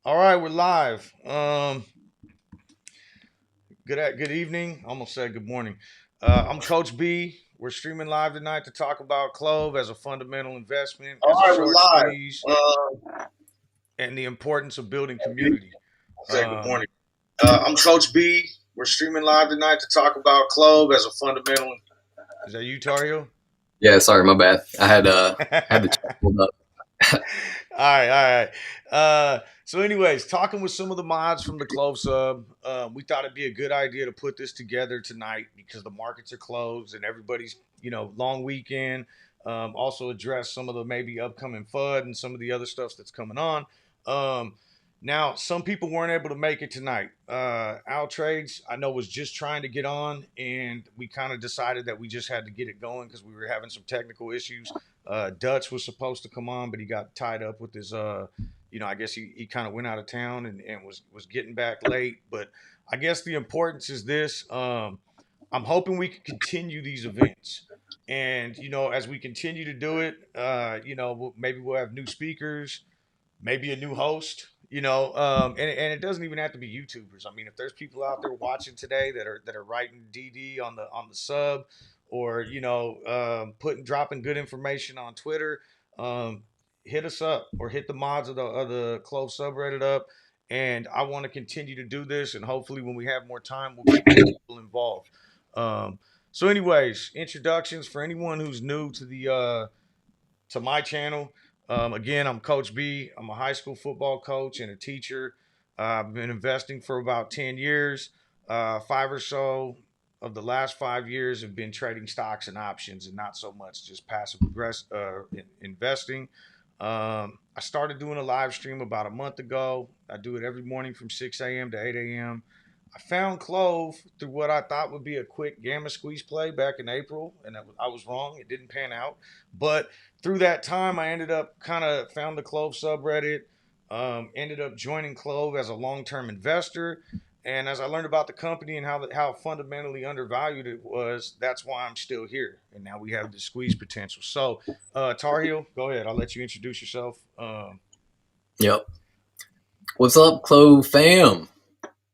All right, we're live. Good evening. Almost said good morning. I'm Coach B. We're streaming live tonight to talk about CLOV as a fundamental investment, All as a right, we're short live. squeeze, and the importance of building B. community. Say good Um, morning. I'm Coach B. We're streaming live tonight to talk about Clove as a fundamental. is that you, Tarheel? Yeah, sorry, my bad. I had the chat all pulled up. right, all right. So, anyways, talking with some of the mods from the Clove sub, we thought it'd be a good idea to put this together tonight because the markets are closed and everybody's long weekend. Also address some of the maybe upcoming FUD and some of the other stuff that's coming on. Um, Now, some people weren't able to make it tonight. Al Trades, I know, was just trying to get on, and we kind of decided that we just had to get it going because we were having some technical issues. Dutch was supposed to come on, but he got tied up with his, I guess he kind of went out of town and was getting back late. But I guess the importance is this. I'm hoping we can continue these events. And, as we continue to do it, maybe we'll have new speakers, maybe a new host, and it doesn't even have to be YouTubers. I mean, if there's people out there watching today that are writing DD on the sub, or putting dropping good information on Twitter, um, hit us up or hit the mods of the Clove subreddit up. And I want to continue to do this, and hopefully, when we have more time, we'll get more people involved. Um, so, anyways, introductions for anyone who's new to my channel. Again, I'm Coach B. I'm a high school football coach and a teacher. I've been investing for about 10 years. Five or so of the last 5 years have been trading stocks and options and not so much just passive investing. I started doing a live stream about a month ago. I do it every morning from 6 a.m. to 8 a.m. I found Clove through what I thought would be a quick gamma squeeze play back in April, and I was wrong. It didn't pan out. But through that time, I ended up kind of found the Clove subreddit, ended up joining Clove as a long term investor. And as I learned about the company and how fundamentally undervalued it was, that's why I'm still here. And now we have the squeeze potential. So, Tarheel, go ahead. I'll let you introduce yourself. Yep. What's up, Clove fam?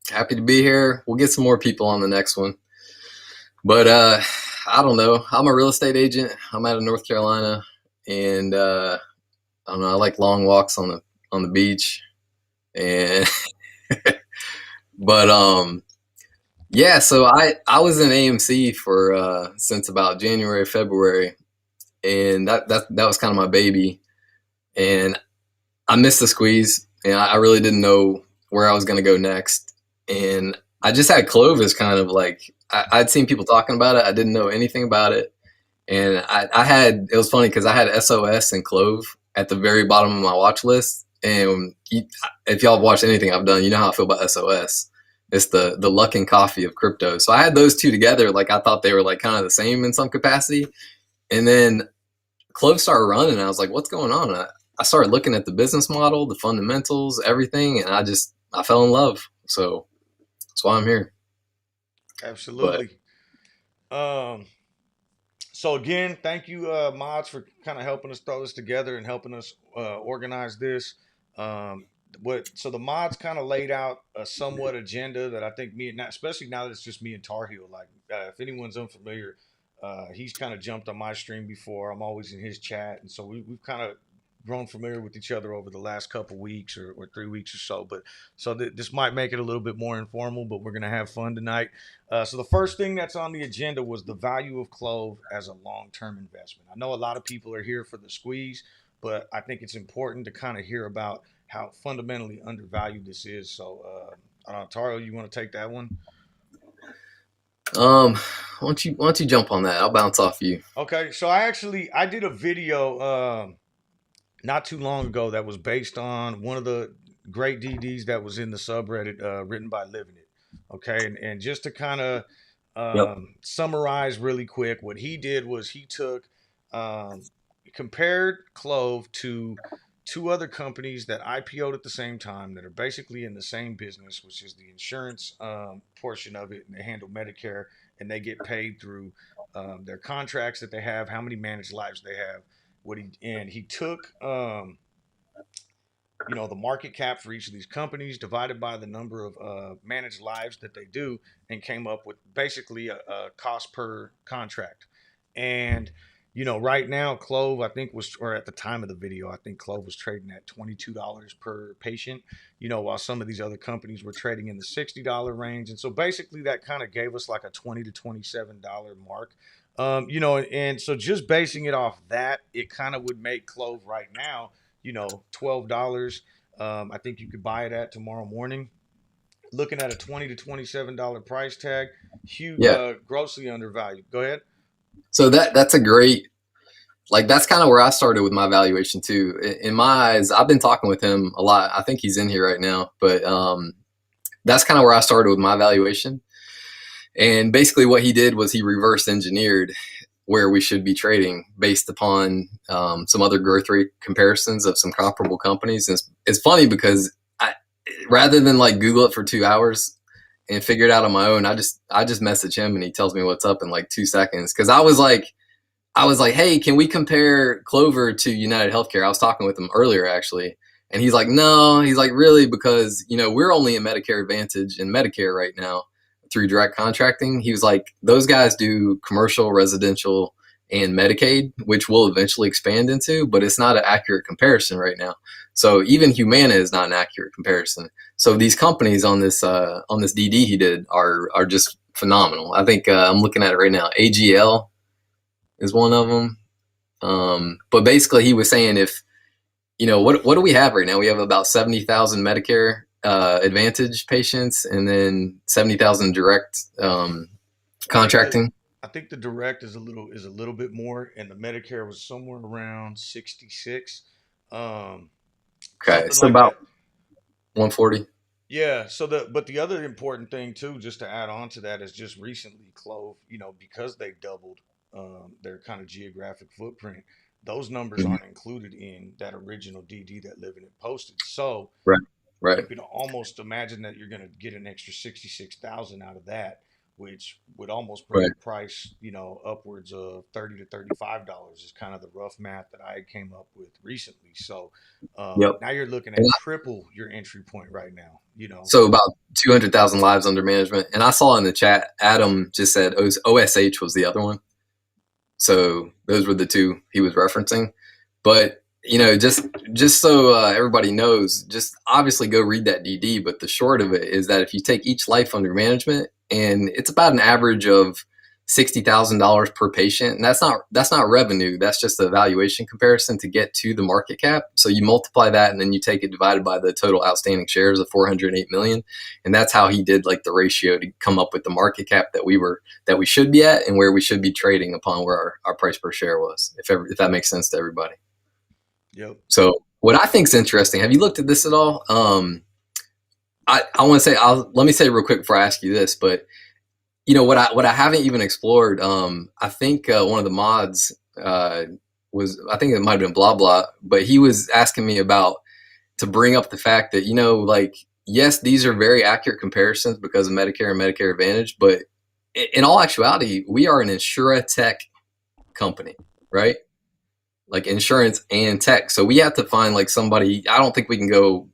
Happy to be here. We'll get some more people on the next one. But I don't know. I'm a real estate agent. I'm out of North Carolina, and I don't know. I like long walks on the beach, and but yeah. So I was in AMC for since about January, February, and that was kind of my baby, and I missed the squeeze, and I really didn't know where I was going to go next. And I just had Clovis kind of like I'd seen people talking about it. I didn't know anything about it, and I had it was funny because I had SOS and Clove at the very bottom of my watch list. And if y'all have watched anything I've done, you know how I feel about SOS. It's the luck and coffee of crypto. So I had those two together. Like I thought they were like kind of the same in some capacity. And then Clove started running, and I was like, "What's going on?" I started looking at the business model, the fundamentals, everything, and I fell in love. So that's why I'm here. But Absolutely. Um, so again, thank you, mods, for kind of helping us throw this together and helping us organize this. Um, so the mods kind of laid out a somewhat agenda that I think especially now that it's just me and Tar Heel. Like, if anyone's unfamiliar, he's kind of jumped on my stream before. I'm always in his chat, and so we've kind of grown familiar with each other over the last couple weeks or 3 weeks or so. But this might make it a little bit more informal, but we're gonna have fun tonight. So the first thing that's on the agenda was the value of Clove as a long-term investment. I know a lot of people are here for the squeeze, but I think it's important to kind of hear about how fundamentally undervalued this is. So, Taro, you want to take that one? um, why don't you jump on that? I'll bounce off you. Okay, so I did a video not too long ago that was based on one of the great DDs that was in the subreddit, written by Living It. Okay, and just to kind of Yep. summarize really quick, what he did was he took um, compared Clove to two other companies that IPO'd at the same time that are basically in the same business, which is the insurance portion of it, and they handle Medicare and they get paid through their contracts that they have, how many managed lives they have. What he took the market cap for each of these companies divided by the number of managed lives that they do, and came up with basically a cost per contract. And right now, Clove, I think was, or at the time of the video, I think Clove was trading at $22 per patient. While some of these other companies were trading in the $60 range, and so basically that kind of gave us like a $20 to $27 mark. And so just basing it off that, it kind of would make Clove right now, $12. I think you could buy it at tomorrow morning. Looking at a $20 to $27 price tag, huge, Yeah. grossly undervalued. Go ahead. So that's a great, like, that's kind of where I started with my valuation too. In my eyes, I've been talking with him a lot. I think he's in here right now, but that's kind of where I started with my valuation. And basically what he did was he reverse engineered where we should be trading based upon some other growth rate comparisons of some comparable companies. And it's funny because rather than like Google it for 2 hours and figure it out on my own, I just message him and he tells me what's up in like 2 seconds. Cause I was like, hey, can we compare Clover to United Healthcare? I was talking with him earlier actually. And he's like, no, he's like, really? Because, we're only in Medicare Advantage and Medicare right now through direct contracting. He was like, those guys do commercial, residential, and Medicaid, which we'll eventually expand into, but it's not an accurate comparison right now. So even Humana is not an accurate comparison. So these companies on this DD he did are just phenomenal. I think I'm looking at it right now. AGL is one of them. But basically he was saying if, what do we have right now? We have about 70,000 Medicare Advantage patients and then 70,000 direct contracting. I think the direct is a little bit more, and the Medicare was somewhere around 66. Okay, so like about that. 140. Yeah. But the other important thing too, just to add on to that, is just recently Clove, because they doubled their kind of geographic footprint, those numbers Mhm. aren't included in that original DD that Living It posted. So Right. you can almost imagine that you're going to get an extra 66,000 out of that, which would almost bring Right. the price, upwards of $30 to $35 is kind of the rough math that I came up with recently. So Yep. now you're looking And at triple your entry point right now. so about 200,000 lives under management. And I saw in the chat, Adam just said OSH was the other one. So those were the two he was referencing. But just so everybody knows, just obviously go read that DD. But the short of it is that if you take each life under management, and it's about an average of $60,000 per patient, and that's not revenue. That's just a valuation comparison to get to the market cap. So you multiply that, and then you take it divided by the total outstanding shares of 408 million, and that's how he did like the ratio to come up with the market cap that we should be at and where we should be trading upon where our price per share was. If that makes sense to everybody. Yep. So what I think is interesting, have you looked at this at all? I want to say, let me say real quick before I ask you this, but what I haven't even explored. I think one of the mods was, I think it might have been blah blah, but he was asking me to bring up the fact that like, yes, these are very accurate comparisons because of Medicare and Medicare Advantage, but in all actuality, we are an insurtech company, right? Like insurance and tech. So we have to find like somebody. I don't think we can go,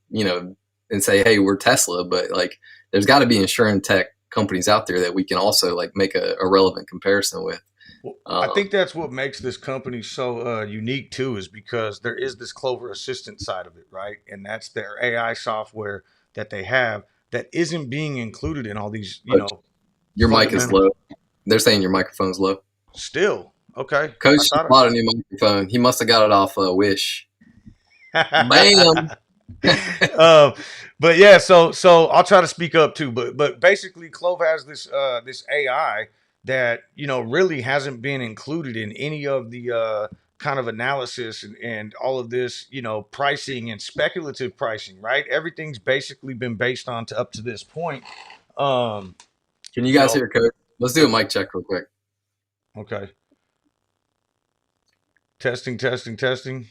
and say, hey, we're Tesla, but like there's got to be insurance tech companies out there that we can also like make a relevant comparison with. Well, I think that's what makes this company so unique too, is because there is this Clover Assistant side of it, right? And that's their AI software that they have that isn't being included in all these, But your mic is fundamental. low. They're saying your microphone's low. Still, okay. Coach I thought bought a new microphone. He must have got it off Wish. Bam. But yeah, so I'll try to speak up too. But basically, Clove has this AI that really hasn't been included in any of the kind of analysis and all of this pricing and speculative pricing. Right, everything's basically been based on up to this point. Um, Can you you guys know, hear Coach? Let's do a mic check real quick. okay. Testing, testing, testing.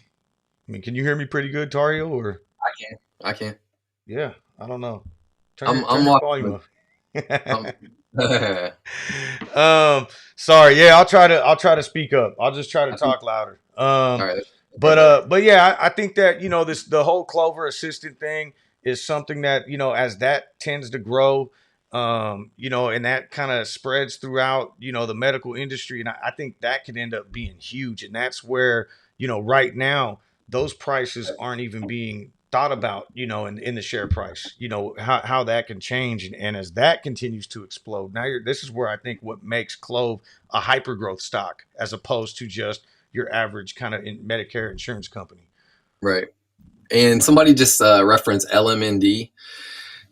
I mean, can you hear me pretty good, Tario? Or I can. yeah, I don't know. I'm Turn your volume watching. up. Sorry. Yeah, I'll try to speak up. I'll just try to talk louder. All right. But yeah, I think that the whole Clover assistant thing is something that as that tends to grow, and that kind of spreads throughout the medical industry, and I think that could end up being huge, and that's where right now those prices aren't even being thought about, in the share price, how that can change, and as that continues to explode, this is where I think what makes Clove a hyper growth stock as opposed to just your average kind of Medicare insurance company. Right. And somebody just referenced LMND.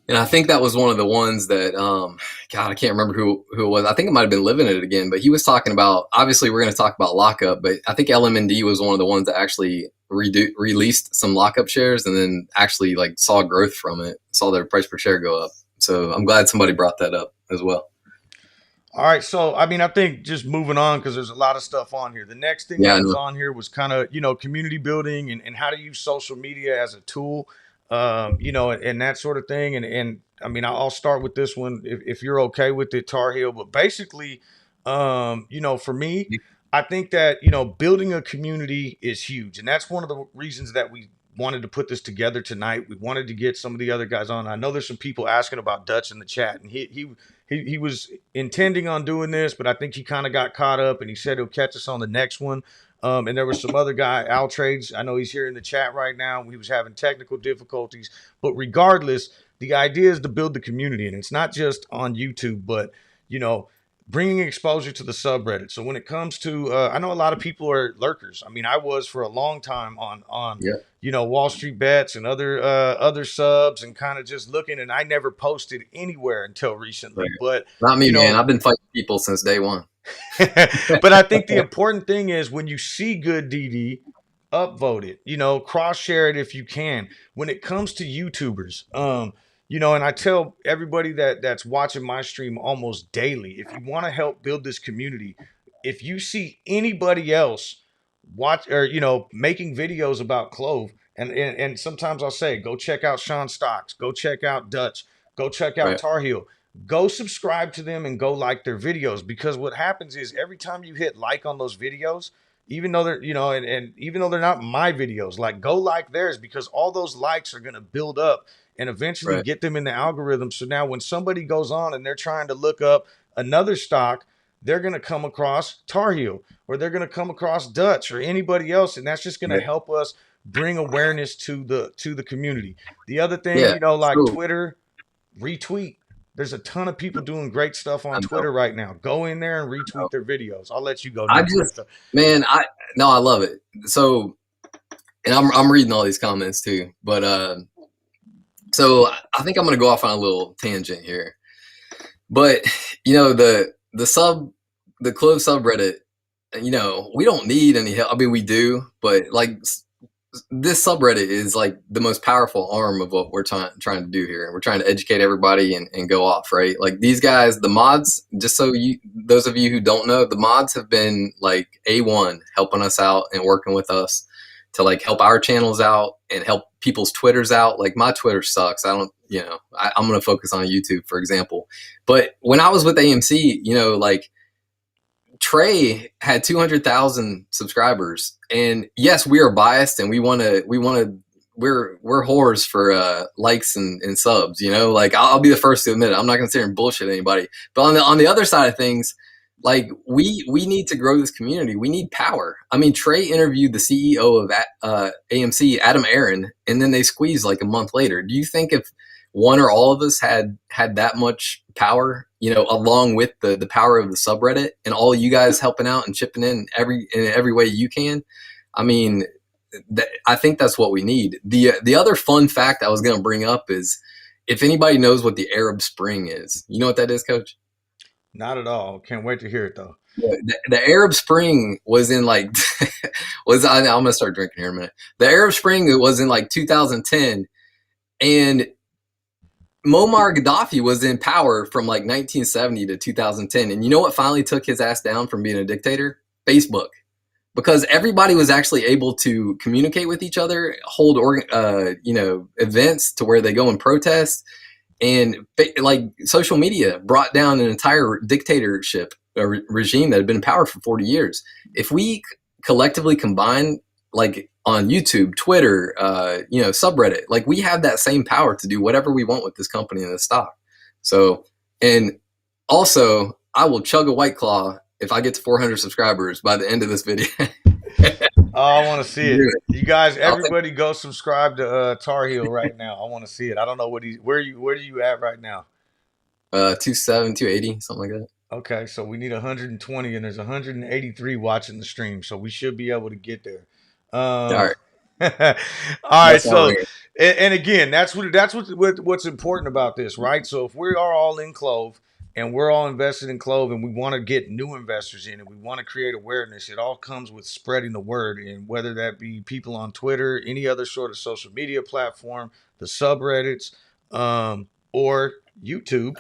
And I think that was one of the ones that, God, I can't remember who it was. I think it might have been Living It again, but he was talking about, obviously we're going to talk about lockup, but I think LMND was one of the ones that actually released some lockup shares and then actually like saw growth from it, saw their price per share go up. So I'm glad somebody brought that up as well. All right, so I mean, I think just moving on because there's a lot of stuff on here. The next thing Yeah, that I was know. on here was kind of community building and how to use social media as a tool, and that sort of thing. And I mean, I'll start with this one if you're okay with it, Tar Heel. But basically, for me, I think that building a community is huge, and that's one of the reasons that we wanted to put this together tonight. We wanted to get some of the other guys on. I know there's some people asking about Dutch in the chat, and he was intending on doing this, but I think he kind of got caught up, and he said he'll catch us on the next one. And there was some other guy, Al Trades. I know he's here in the chat right now. He was having technical difficulties, but regardless, the idea is to build the community, and it's not just on YouTube, but bringing exposure to the subreddit. So when it comes to, I know a lot of people are lurkers. I mean, I was for a long time on Yeah. Wall Street Bets and other subs and kind of just looking. And I never posted anywhere until recently. Right. But Not me, man. I've been fighting people since day one. but I think the important thing is when you see good DD, upvote it, cross share it if you can. When it comes to YouTubers, and I tell everybody that's watching my stream almost daily, if you want to help build this community, if you see anybody else watch or making videos about Clove, and sometimes I'll say, go check out Sean Stocks, go check out Dutch, go check out Right. Tarheel, go subscribe to them and go like their videos, because what happens is every time you hit like on those videos, even though they're and even though they're not my videos, like go like theirs, because all those likes are going to build up and eventually Right. get them in the algorithm. So now when somebody goes on and they're trying to look up another stock, they're going to come across Tarheel, or they're going to come across Dutch or anybody else, and that's just going to Right. help us bring awareness to the community. The other thing, Yeah. like So Twitter, retweet. There's a ton of people doing great stuff on I know. Twitter right now. Go in there and retweet their videos. I'll let you go I next there. just, man, I love it. So, and I'm reading all these comments too, but so I think I'm gonna go off on a little tangent here. But the Clove subreddit, we don't need any help. I mean, we do, but like this subreddit is like the most powerful arm of what we're trying to do here. We're trying to educate everybody and go off, right? Like these guys, the mods, just so those of you who don't know, the mods have been like A1 helping us out and working with us to like help our channels out and help people's Twitters out. Like my Twitter sucks. I don't, I'm going to focus on YouTube, for example. But when I was with AMC, like Trey had 200,000 subscribers, and yes, we are biased, and we're whores for likes and subs. Like I'll be the first to admit it. I'm not gonna sit here and bullshit anybody. But on the other side of things, like we need to grow this community. We need power. I mean, Trey interviewed the CEO of AMC, Adam Aaron, and then they squeezed like a month later. Do you think if one or all of us had that much power, along with the power of the subreddit and all you guys helping out and chipping in every way you can, I mean, I think that's what we need. The other fun fact I was going to bring up is if anybody knows what the Arab Spring is, you know what that is, Coach? Not at all. Can't wait to hear it though. Yeah, the Arab Spring was in like I'm gonna start drinking here in a minute. The Arab Spring was in like 2010, and Muammar Gaddafi was in power from like 1970 to 2010. And you know what finally took his ass down from being a dictator? Facebook. Because everybody was actually able to communicate with each other, hold events to where they go and protest, and like social media brought down an entire dictatorship regime that had been in power for 40 years. If we collectively combine like on YouTube, Twitter, subreddit. Like we have that same power to do whatever we want with this company and this stock. So, and also I will chug a White Claw if I get to 400 subscribers by the end of this video. Oh, I want to see it. You guys, everybody, go subscribe to Tarheel right now. I want to see it. I don't know where are you at right now? 280, something like that. Okay, so we need 120, and there's 183 watching the stream, so we should be able to get there. All right. All right. That's all So, right. and again, what's important about this, right? So, if we are all in Clove and we're all invested in Clove, and we want to get new investors in, and we want to create awareness, it all comes with spreading the word, and whether that be people on Twitter, any other sort of social media platform, the subreddits, or YouTube,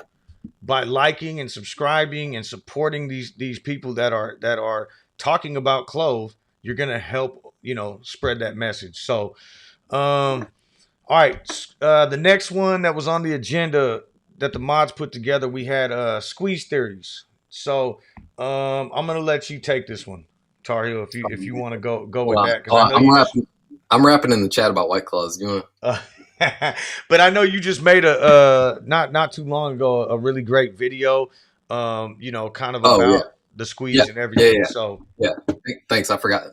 by liking and subscribing and supporting these people that are talking about Clove, you're gonna help spread that message. So, all right, the next one that was on the agenda that the mods put together, we had squeeze theories. So, I'm gonna let you take this one, Tarheel, if you want to go with that, because I know you just. I'm rapping in the chat about White Claws. You want? But I know you just made a not too long ago a really great video, kind of about the squeeze and everything. Yeah. So yeah, thanks. I forgot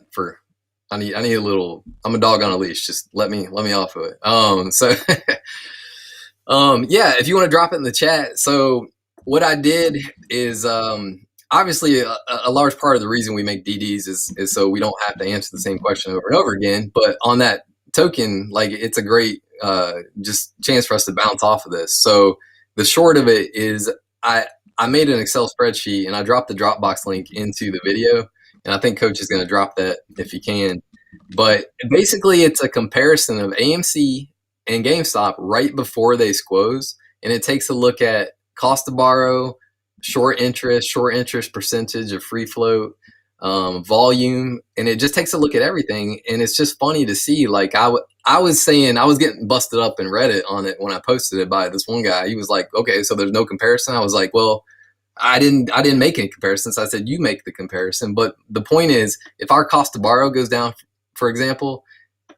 I need a little. I'm a dog on a leash. Just let me off of it. Yeah, if you want to drop it in the chat. So what I did is obviously a large part of the reason we make DDs is so we don't have to answer the same question over and over again. But on that token, like it's a great just chance for us to bounce off of this. So the short of it is I made an Excel spreadsheet and I dropped the Dropbox link into the video, and I think Coach is going to drop that if he can. But basically, it's a comparison of AMC and GameStop right before they squoze, and it takes a look at cost to borrow, short interest percentage of free float, volume, and it just takes a look at everything. And it's just funny to see. Like I was saying, I was getting busted up in Reddit on it when I posted it by this one guy. He was like, "Okay, so there's no comparison." I was like, "Well, I didn't make any comparisons." I said, "You make the comparison." But the point is, if our cost to borrow goes down, for example,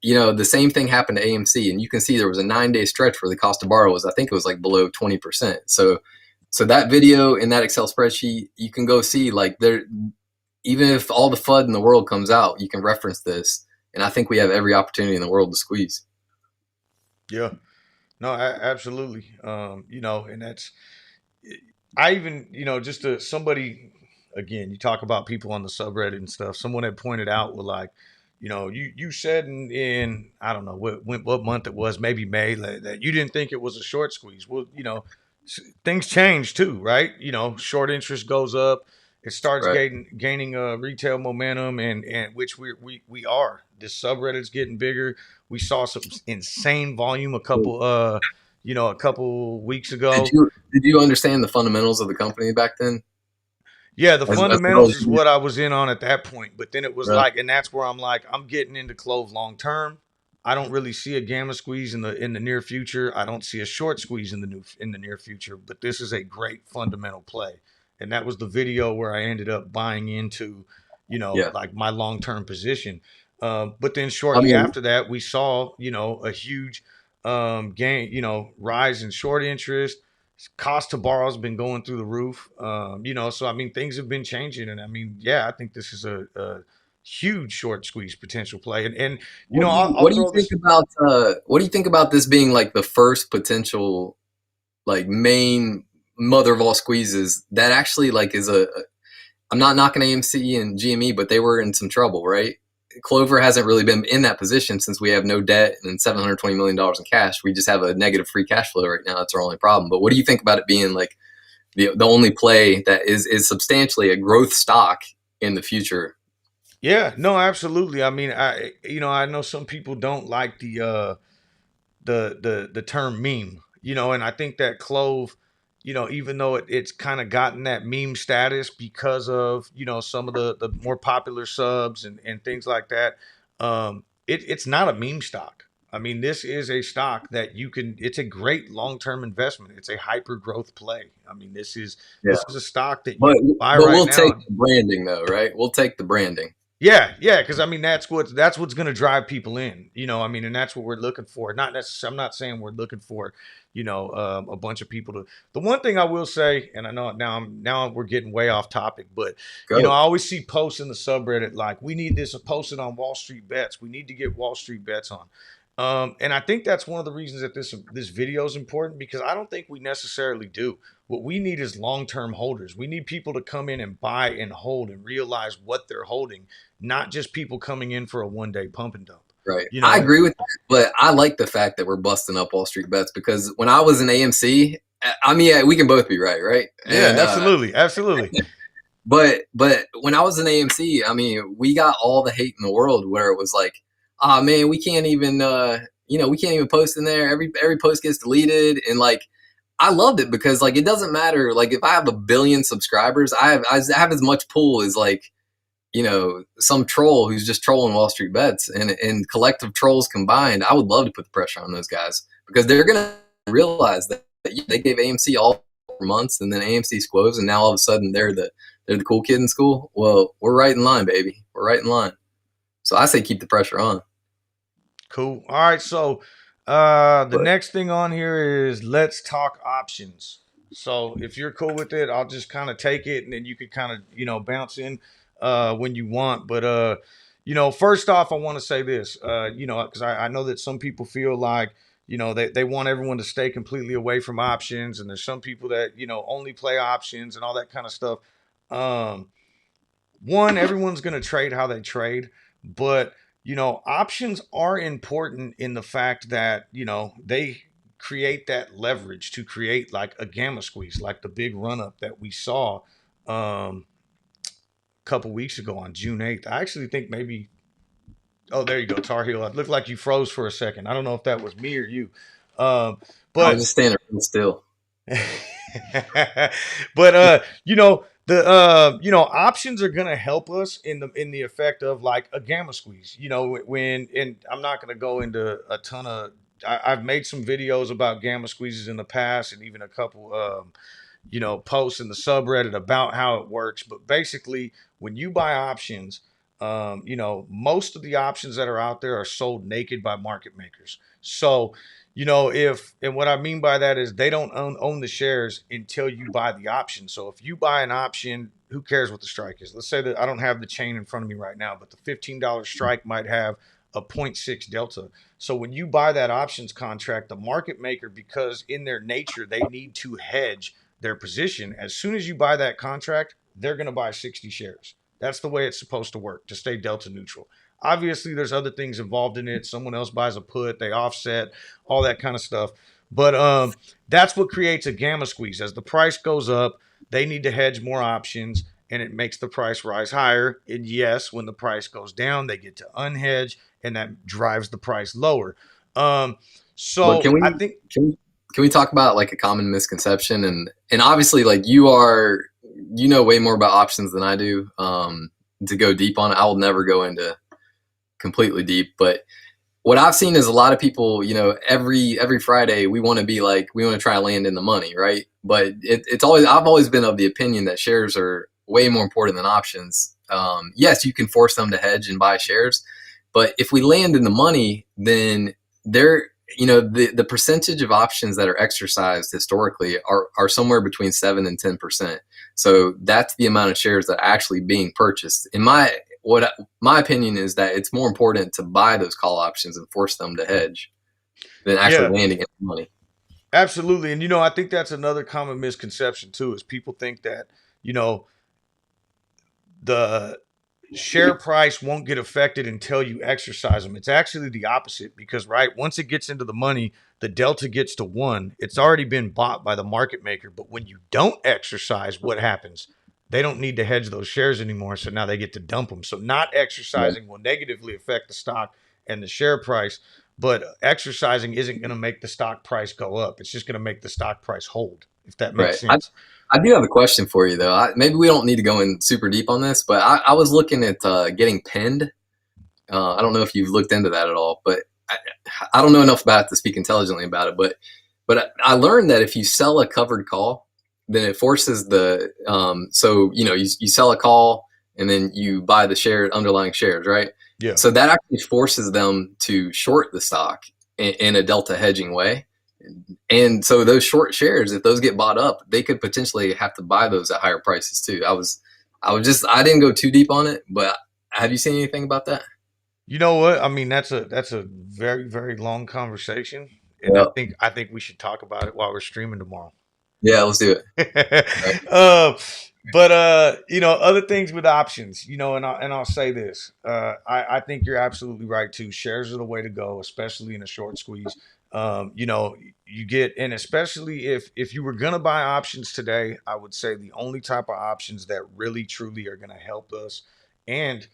the same thing happened to AMC, and you can see there was a 9-day stretch where the cost to borrow was, I think it was like below 20%. So that video in that Excel spreadsheet, you can go see, like, there, even if all the FUD in the world comes out, you can reference this. And I think we have every opportunity in the world to squeeze. Yeah, no, absolutely. And that's, I even, just somebody, again, you talk about people on the subreddit and stuff. Someone had pointed out, well, like, you said in I don't know what month it was, maybe May, that you didn't think it was a short squeeze. Well, things change too, right? Short interest goes up, it starts gaining retail momentum, and which we are. This subreddit's getting bigger. We saw some insane volume a couple weeks ago. Did you understand the fundamentals of the company back then? Yeah, the fundamentals is what I was in on at that point. But then it was like, and that's where I'm like, I'm getting into Clove long term. I don't really see a gamma squeeze in the near future. I don't see a short squeeze in the near future. But this is a great fundamental play, and that was the video where I ended up buying into, like my long term position. But then shortly after that, we saw a huge gain, rise in short interest. Cost to borrow has been going through the roof. So I mean, things have been changing, and I mean, yeah, I think this is a huge short squeeze potential play. And what do you think about this being like the first potential, like, main mother of all squeezes that actually, like, is I'm not knocking AMC and GME, but they were in some trouble, right? Clover hasn't really been in that position since we have no debt and $720 million in cash. We just have a negative free cash flow right now. That's our only problem. But what do you think about it being like the only play that is substantially a growth stock in the future? Yeah, no, absolutely. I mean, I know some people don't like the term meme, and I think that Clove, even though it's kind of gotten that meme status because of, some of the more popular subs and things like that, it's not a meme stock. I mean, this is a stock that it's a great long-term investment. It's a hyper growth play. I mean, this is a stock that you buy right now. We'll take the branding though, right? We'll take the branding. Yeah, yeah, because I mean that's what's going to drive people in, I mean, and that's what we're looking for. Not necessarily, I'm not saying we're looking for, a bunch of people to. The one thing I will say, and I know now we're getting way off topic, but I Go. always see posts in the subreddit like we need this posted on Wall Street Bets. We need to get Wall Street Bets on. And I think that's one of the reasons that this video is important because I don't think we necessarily do. What we need is long-term holders. We need people to come in and buy and hold and realize what they're holding, not just people coming in for a one-day pump and dump. Right. You I know, agree with that, but I like the fact that we're busting up Wall Street Bets because when I was in AMC, I mean, yeah, we can both be right, right? yeah, And absolutely, absolutely. but when I was in AMC, I mean, we got all the hate in the world where it was like, oh man, we can't even we can't even post in there. Every post gets deleted, and like I loved it because like it doesn't matter. Like if I have 1 billion subscribers, I have as much pull as like some troll who's just trolling Wall Street Bets, and collective trolls combined. I would love to put the pressure on those guys because they're gonna realize that they gave AMC all for months, and then AMC squoves, and now all of a sudden they're the cool kid in school. Well, we're right in line, baby. We're right in line. So I say keep the pressure on. Cool. All right, so the But next thing on here is let's talk options. So if you're cool with it, I'll just kind of take it, and then you could kind of bounce in when you want. But first off, I want to say this, because I know that some people feel like they want everyone to stay completely away from options, and there's some people that only play options and all that kind of stuff. Um, One, everyone's going to trade how they trade, but options are important in the fact that they create that leverage to create like a gamma squeeze, like the big run up that we saw a couple weeks ago on June 8th. I actually think maybe. Oh, there you go, Tar Heel. It looked like you froze for a second. I don't know if that was me or you, um, I was but just standing still. but the options are gonna help us in the effect of like a gamma squeeze. When and I'm not gonna go into a ton of. I've made some videos about gamma squeezes in the past, and even a couple posts in the subreddit about how it works. But basically, when you buy options, most of the options that are out there are sold naked by market makers. So if and what I mean by that is they don't own the shares until you buy the option. So if you buy an option, who cares what the strike is? Let's say that I don't have the chain in front of me right now, but the $15 strike might have a zero point 0.6 delta. So when you buy that options contract, the market maker, because in their nature they need to hedge their position, as soon as you buy that contract, they're going to buy 60 shares. That's the way it's supposed to work to stay delta neutral. Obviously, there's other things involved in it. Someone else buys a put, they offset, all that kind of stuff. But that's what creates a gamma squeeze. As the price goes up, they need to hedge more options, and it makes the price rise higher. And yes, when the price goes down, they get to unhedge, and that drives the price lower. Um, But so I think, can we talk about like a common misconception and obviously like you know way more about options than I do to go deep on it. I will never go into completely deep, but what I've seen is a lot of people, every Friday we want to be like we want to try to land in the money, right? But it's always I've always been of the opinion that shares are way more important than options. Yes, you can force them to hedge and buy shares, but if we land in the money, then they're the percentage of options that are exercised historically are somewhere between 7 and 10%. So that's the amount of shares that are actually being purchased. My opinion is that it's more important to buy those call options and force them to hedge than actually yeah, landing in the money. absolutely. And I think that's another common misconception too, is people think that you know the share price won't get affected until you exercise them. It's actually the opposite because, right, once it gets into the money, the delta gets to one. It's already been bought by the market maker. But when you don't exercise, what happens? They don't need to hedge those shares anymore. So now they get to dump them. So not Right. exercising will negatively affect the stock and the share price. But exercising isn't going to make the stock price go up. It's just going to make the stock price hold, if that makes Right. sense. I do have a question for you though. Maybe we don't need to go in super deep on this, but I was looking at getting pinned. I don't know if you've looked into that at all, but I don't know enough about it to speak intelligently about it. But I learned that if you sell a covered call, then it forces the so you sell a call and then you buy the underlying shares, right? Yeah. So that actually forces them to short the stock in a delta hedging way. And so those short shares, if those get bought up, they could potentially have to buy those at higher prices too. I didn't go too deep on it, but have you seen anything about that? You know what? I mean, that's a very, very long conversation, and Yeah. I think we should talk about it while we're streaming tomorrow. Yeah, let's do it. Right. But you know, other things with options, you know, and I'll say this. I think you're absolutely right too. Shares are the way to go, especially in a short squeeze. You know, you get, and especially if you were gonna buy options today, I would say the only type of options that really truly are gonna help us and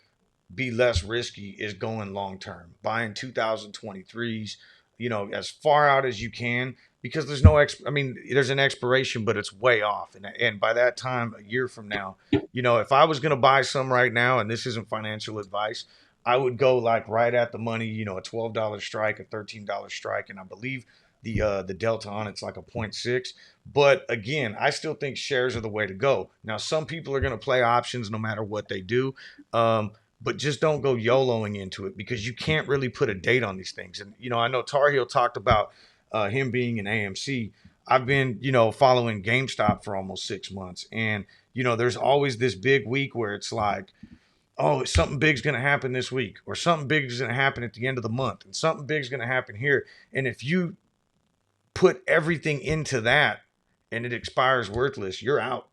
be less risky is going long term, buying 2023s, you know, as far out as you can, because there's no I mean, there's an expiration, but it's way off, and by that time, a year from now, you know, if I was going to buy some right now, and this isn't financial advice, I would go like right at the money, you know, a $12 strike, a $13 strike, and I believe the delta on it's like a point 0.6. But again, I still think shares are the way to go. Now, some people are going to play options no matter what they do. But just don't go YOLOing into it, because you can't really put a date on these things. And, you know, I know Tarheel talked about him being an AMC. I've been, you know, following GameStop for almost 6 months. And, you know, there's always this big week where it's like, oh, something big's going to happen this week, or something big is going to happen at the end of the month, and something big's going to happen here. And if you put everything into that and it expires worthless, you're out,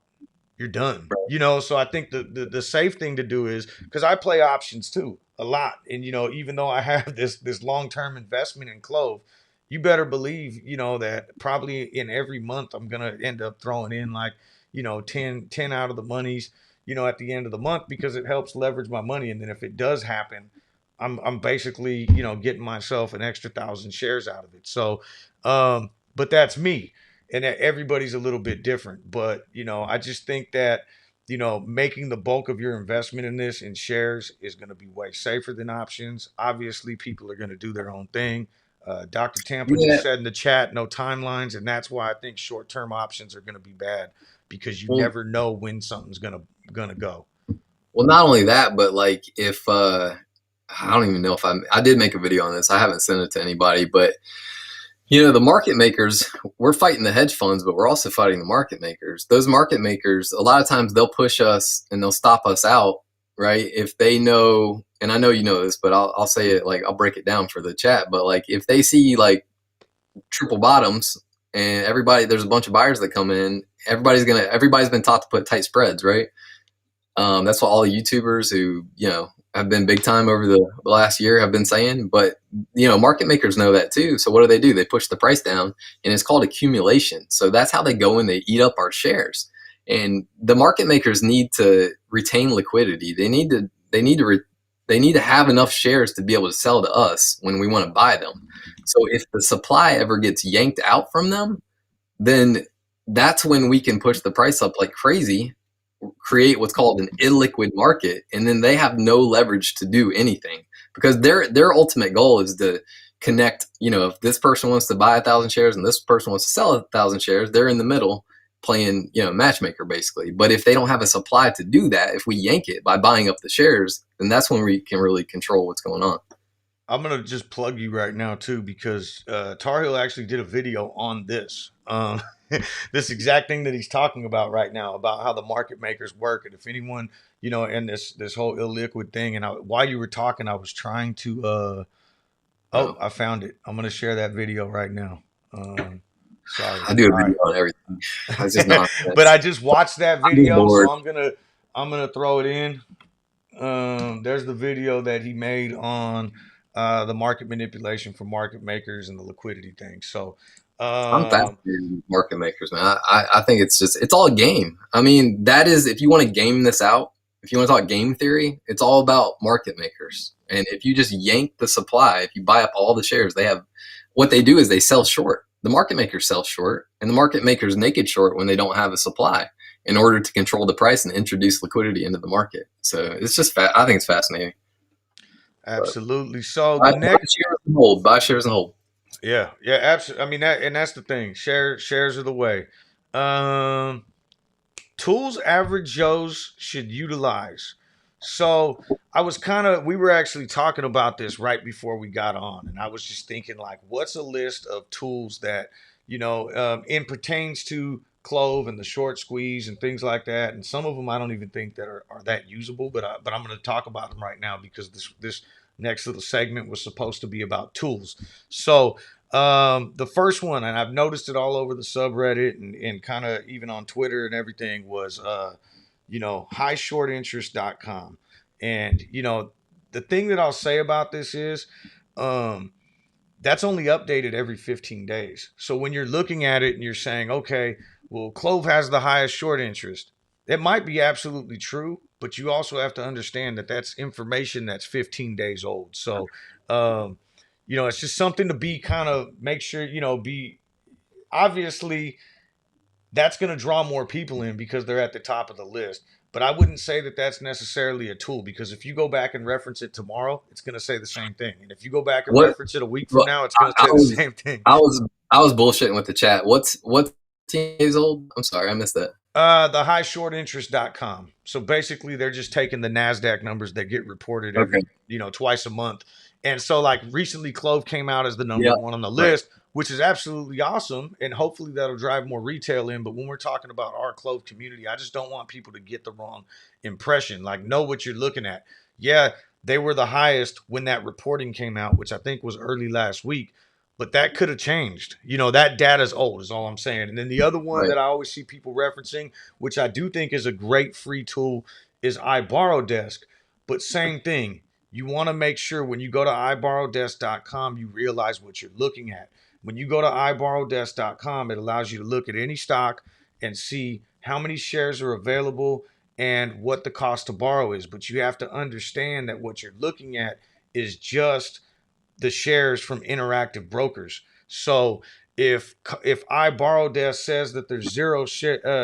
you're done. You know, so I think the safe thing to do is, because I play options too a lot, and you know, even though I have this long term investment in Clove, you better believe, you know, that probably in every month I'm gonna end up throwing in like, you know, 10 out of the monies, you know, at the end of the month, because it helps leverage my money, and then if it does happen, I'm basically, you know, getting myself an extra 1,000 shares out of it. So, but that's me, and everybody's a little bit different. But you know, I just think that, you know, making the bulk of your investment in this in shares is going to be way safer than options. Obviously, people are going to do their own thing. Dr. Tampa just Yeah. said in the chat, no timelines, and that's why I think short-term options are going to be bad, because you Well, never know when something's gonna go. well, not only that, but like if I don't even know if I did make a video on this. I haven't sent it to anybody, but you know, the market makers, we're fighting the hedge funds, but we're also fighting the market makers. Those market makers, a lot of times they'll push us and they'll stop us out, right? If they know, and I know you know this, but I'll say it, like I'll break it down for the chat. But like if they see like triple bottoms and there's a bunch of buyers that come in, everybody's been taught to put tight spreads, right? That's what all the YouTubers who, you know, have been big time over the last year have been saying. But, you know, market makers know that too. So what do? They push the price down, and it's called accumulation. So that's how they go and they eat up our shares. And the market makers need to retain liquidity. They need to have enough shares to be able to sell to us when we want to buy them. So if the supply ever gets yanked out from them, then that's when we can push the price up like crazy, create what's called an illiquid market, and then they have no leverage to do anything, because their ultimate goal is to connect. You know, if this person wants to buy 1,000 shares and this person wants to sell 1,000 shares, they're in the middle playing, you know, matchmaker basically. But if they don't have a supply to do that, if we yank it by buying up the shares, then that's when we can really control what's going on. I'm gonna just plug you right now too, because Tar Heel actually did a video on this, this exact thing that he's talking about right now, about how the market makers work. And if anyone, you know, and this whole illiquid thing, and while you were talking, I was trying to. Oh, No, I found it. I'm gonna share that video right now. Sorry. I do a All video right. on everything. It's just But nonsense. I just watched that I'm just video, so bored. I'm gonna throw it in. There's the video that he made on the market manipulation for market makers and the liquidity thing. So, I'm um, fascinated with market makers, man. I think it's all a game. I mean, that is, if you want to game this out, if you want to talk game theory, it's all about market makers. And if you just yank the supply, if you buy up all the shares, what they do is they sell short. The market makers sell short, and the market makers naked short when they don't have a supply, in order to control the price and introduce liquidity into the market. So it's just, I think it's fascinating. But absolutely. So buy the next, shares and hold. Buy shares and hold. yeah, yeah, absolutely. I mean that's the thing. Shares are the way. Um, Tools average Joes should utilize. So we were actually talking about this right before we got on, and I was just thinking, like, what's a list of tools that, in pertains to Clove and the short squeeze and things like that. And some of them I don't even think that are that usable, but I'm going to talk about them right now because this next little segment was supposed to be about tools. So the first one, and I've noticed it all over the subreddit and kind of even on Twitter and everything, was highshortinterest.com. And, the thing that I'll say about this is, um, that's only updated every 15 days. So when you're looking at it and you're saying, okay, well, Clove has the highest short interest, it might be absolutely true, but you also have to understand that that's information that's 15 days old. So, it's just something to be kind of make sure, be obviously that's going to draw more people in because they're at the top of the list. But I wouldn't say that that's necessarily a tool because if you go back and reference it tomorrow, it's going to say the same thing. And if you go back and What? reference it a week from Well, now, it's going to I say the was same thing. I was bullshitting with the chat. What 10 years old? I'm sorry, I missed that. The highshortinterest.com. So basically, they're just taking the NASDAQ numbers that get reported Okay. every, twice a month. And so, like, recently, Clove came out as the number Yeah. one on the Right. list, which is absolutely awesome. And hopefully, that'll drive more retail in. But when we're talking about our Clove community, I just don't want people to get the wrong impression. Like, know what you're looking at. Yeah, they were the highest when that reporting came out, which I think was early last week. But that could have changed. That data's old, is all I'm saying. And then the other one Right. that I always see people referencing, which I do think is a great free tool, is iBorrowDesk. But same thing. You want to make sure when you go to iborrowdesk.com, you realize what you're looking at. When you go to iborrowdesk.com, it allows you to look at any stock and see how many shares are available and what the cost to borrow is. But you have to understand that what you're looking at is just the shares from Interactive Brokers. So if iBorrowDesk says that there's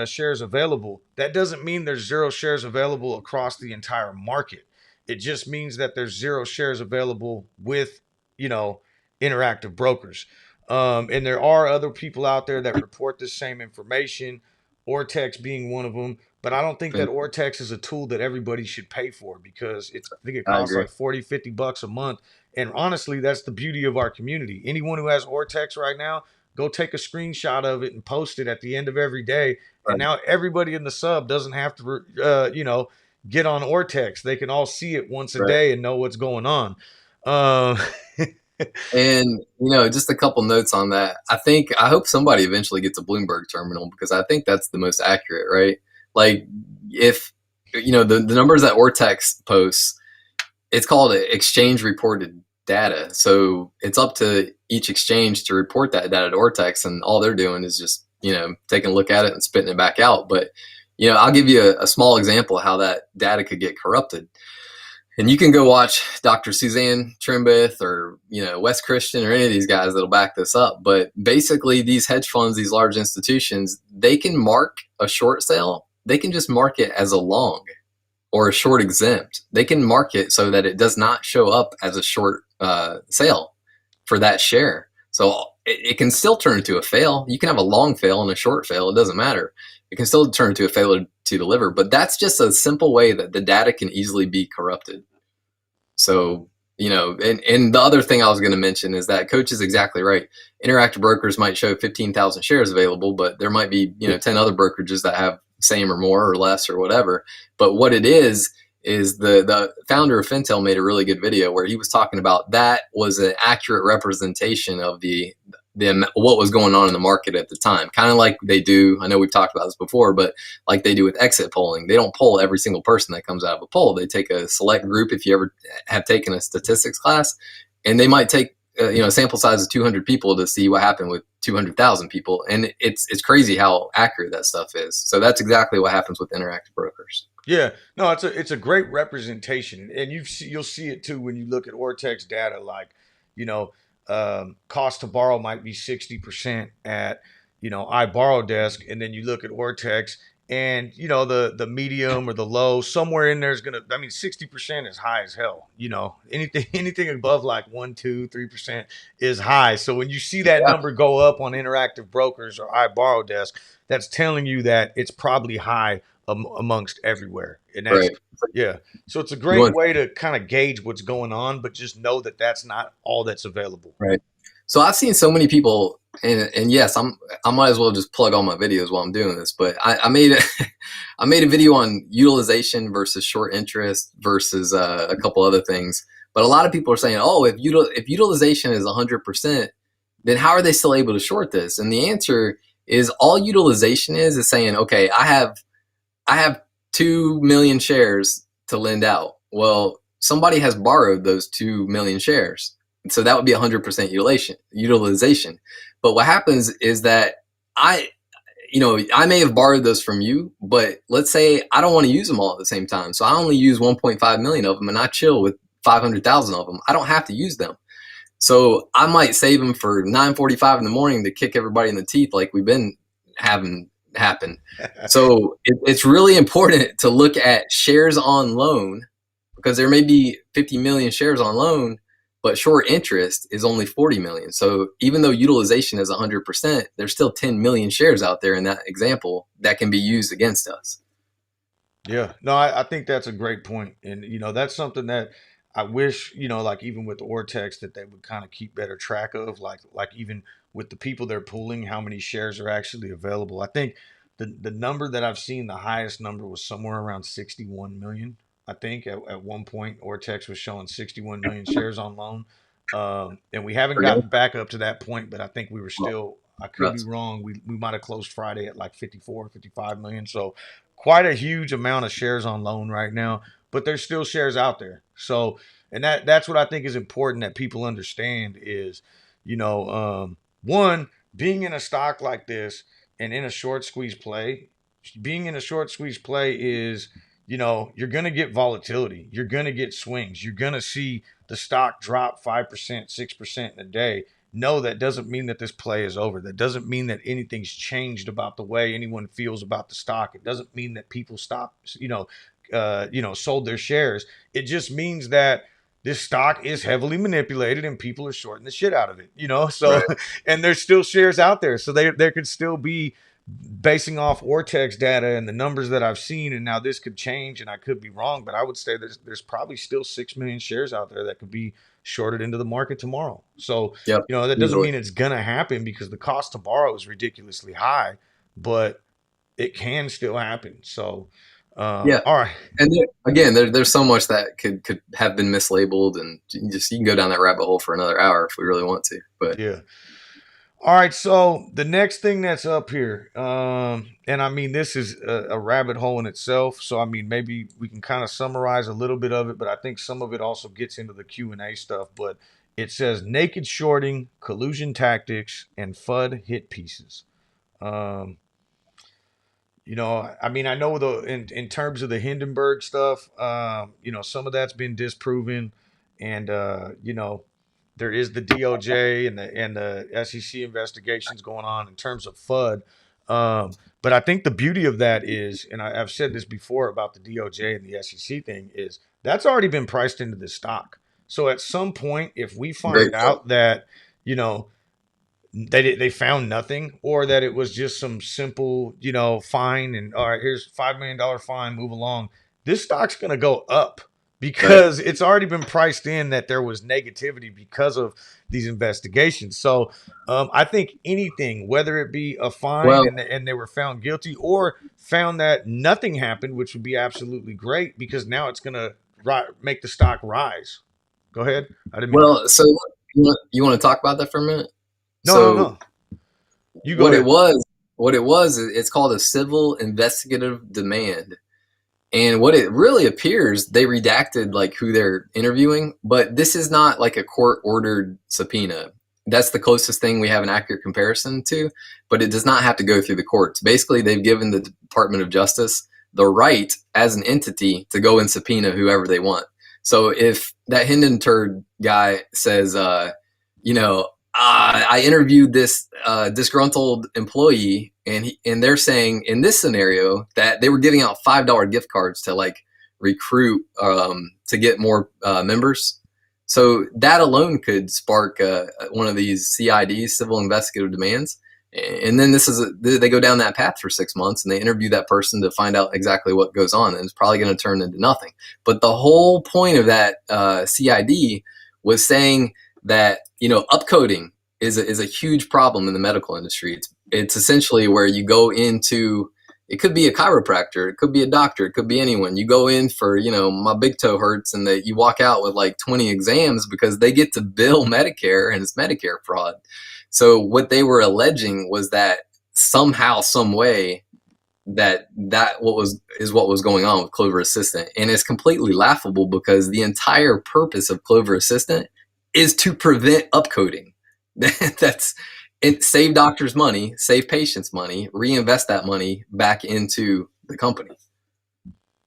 shares available, that doesn't mean there's zero shares available across the entire market. It just means that there's zero shares available with, Interactive Brokers. And there are other people out there that report this same information, Ortex being one of them. But I don't think that Ortex is a tool that everybody should pay for because I think it I costs agree. like 40, $50 a month. And honestly, that's the beauty of our community. Anyone who has Ortex right now, go take a screenshot of it and post it at the end of every day. And Right. now everybody in the sub doesn't have to, get on Ortex. They can all see it once a Right. day and know what's going on. Um, And just a couple notes on that. I hope somebody eventually gets a Bloomberg terminal because I think that's the most accurate, right? Like if the numbers that Ortex posts, it's called exchange reported data. So it's up to each exchange to report that data to Ortex, and all they're doing is just taking a look at it and spitting it back out. But I'll give you a small example of how that data could get corrupted. And you can go watch Dr. Suzanne Trimbeth or Wes Christian or any of these guys that'll back this up. But basically, these hedge funds, these large institutions, they can mark a short sale. They can just mark it as a long or a short exempt. They can mark it so that it does not show up as a short sale for that share. So it can still turn into a fail. You can have a long fail and a short fail. It doesn't matter. It can still turn into a failure to deliver. But that's just a simple way that the data can easily be corrupted. So, and the other thing I was going to mention is that Coach is exactly right. Interactive Brokers might show 15,000 shares available, but there might be, 10 other brokerages that have same or more or less or whatever. But what it is the founder of Fintel made a really good video where he was talking about that was an accurate representation of the what was going on in the market at the time. Kind of like they do, I know we've talked about this before, but like they do with exit polling. They don't poll every single person that comes out of a poll. They take a select group, if you ever have taken a statistics class, and they might take a sample size of 200 people to see what happened with 200,000 people. And it's crazy how accurate that stuff is. So that's exactly what happens with Interactive Brokers. Yeah, no, it's a great representation, and you'll see it too when you look at Ortex data. Like, cost to borrow might be 60% at iBorrowDesk, and then you look at Ortex, and the medium or the low somewhere in there is gonna. I mean, 60% is high as hell. Anything above like 1, 2, 3% is high. So when you see that number go up on Interactive Brokers or iBorrowDesk, that's telling you that it's probably high amongst everywhere, and that's Right. yeah. So it's a You great want way to kind of gauge what's going on, but just know that that's not all that's available. right. So I've seen so many people, and yes, I might as well just plug all my videos while I'm doing this. But I made I made a video on utilization versus short interest versus a couple other things. But a lot of people are saying, oh, if utilization is 100%, then how are they still able to short this? And the answer is all utilization is saying, okay, I have 2 million shares to lend out. Well, somebody has borrowed those 2 million shares. So that would be 100% utilization. But what happens is that I, I may have borrowed those from you, but let's say I don't want to use them all at the same time. So I only use 1.5 million of them and I chill with 500,000 of them. I don't have to use them. So I might save them for 9:45 in the morning to kick everybody in the teeth like we've been having happen. So it's really important to look at shares on loan because there may be 50 million shares on loan, but short interest is only 40 million. So even though utilization is 100%, there's still 10 million shares out there in that example that can be used against us. Yeah, no, I think that's a great point, and that's something that I wish like even with the Ortex that they would kind of keep better track of, like even with the people they're pooling, how many shares are actually available. I think the number that I've seen, the highest number was somewhere around 61 million. I think at one point Ortex was showing 61 million shares on loan, and we haven't Okay. gotten back up to that point, but I think we were Well, still. I could be wrong. We might have closed Friday at like 54, 55 million. So quite a huge amount of shares on loan right now, but there's still shares out there. So, and that's what I think is important that people understand is, one, being in a stock like this and in a short squeeze play, being in a short squeeze play is, you're going to get volatility. You're going to get swings. You're going to see the stock drop 5%, 6% in a day. No, that doesn't mean that this play is over. That doesn't mean that anything's changed about the way anyone feels about the stock. It doesn't mean that people sold their shares. It just means that this stock is heavily manipulated and people are shorting the shit out of it. So right. and there's still shares out there, so there could still be basing off Ortex data and the numbers that I've seen, and now this could change and I could be wrong, but I would say there's probably still 6 million shares out there that could be shorted into the market tomorrow. So, Yep. that doesn't Easily. mean it's going to happen because the cost to borrow is ridiculously high, but it can still happen. So, Yeah. all right. And again, there's so much that could have been mislabeled, and you can go down that rabbit hole for another hour if we really want to. But Yeah. All right, so the next thing that's up here, and I mean this is a rabbit hole in itself. So I mean maybe we can kind of summarize a little bit of it, but I think some of it also gets into the Q&A stuff. But it says naked shorting, collusion tactics, and FUD hit pieces. Um, I mean, I know in terms of the Hindenburg stuff, some of that's been disproven, and there is the DOJ and the SEC investigations going on in terms of FUD. But I think the beauty of that is, and I've said this before about the DOJ and the SEC thing, is that's already been priced into the stock. So at some point, if we great find point. out that you know they found nothing, or that it was just some simple fine, and all right, here's $5 million fine, move along, this stock's going to go up Right. because it's already been priced in that there was negativity because of these investigations. So I think anything, whether it be a fine Well, and they were found guilty, or found that nothing happened, which would be absolutely great because now it's going to make the stock rise. Go ahead. I didn't mean to cut well. you. So you want to talk about that for a minute? No, no, So no, you go what it ahead. was, it's called a civil investigative demand. And what it really appears, they redacted like who they're interviewing, but this is not like a court ordered subpoena. That's the closest thing we have an accurate comparison to, but it does not have to go through the courts. Basically, they've given the Department of Justice the right as an entity to go and subpoena whoever they want. So if that Hindenburg guy says, I interviewed this disgruntled employee, and they're saying in this scenario that they were giving out $5 gift cards to like recruit to get more members. So that alone could spark one of these CIDs, civil investigative demands. And then they go down that path for 6 months and they interview that person to find out exactly what goes on. And it's probably going to turn into nothing. But the whole point of that CID was saying that, upcoding is a huge problem in the medical industry. It's essentially where you go into, it could be a chiropractor, it could be a doctor, it could be anyone. You go in for, my big toe hurts, and you walk out with like 20 exams because they get to bill Medicare, and it's Medicare fraud. So what they were alleging was that somehow, some way, that what was going on with Clover Assistant. And it's completely laughable because the entire purpose of Clover Assistant is to prevent upcoding. That's it. Save doctors money, save patients money, reinvest that money back into the company,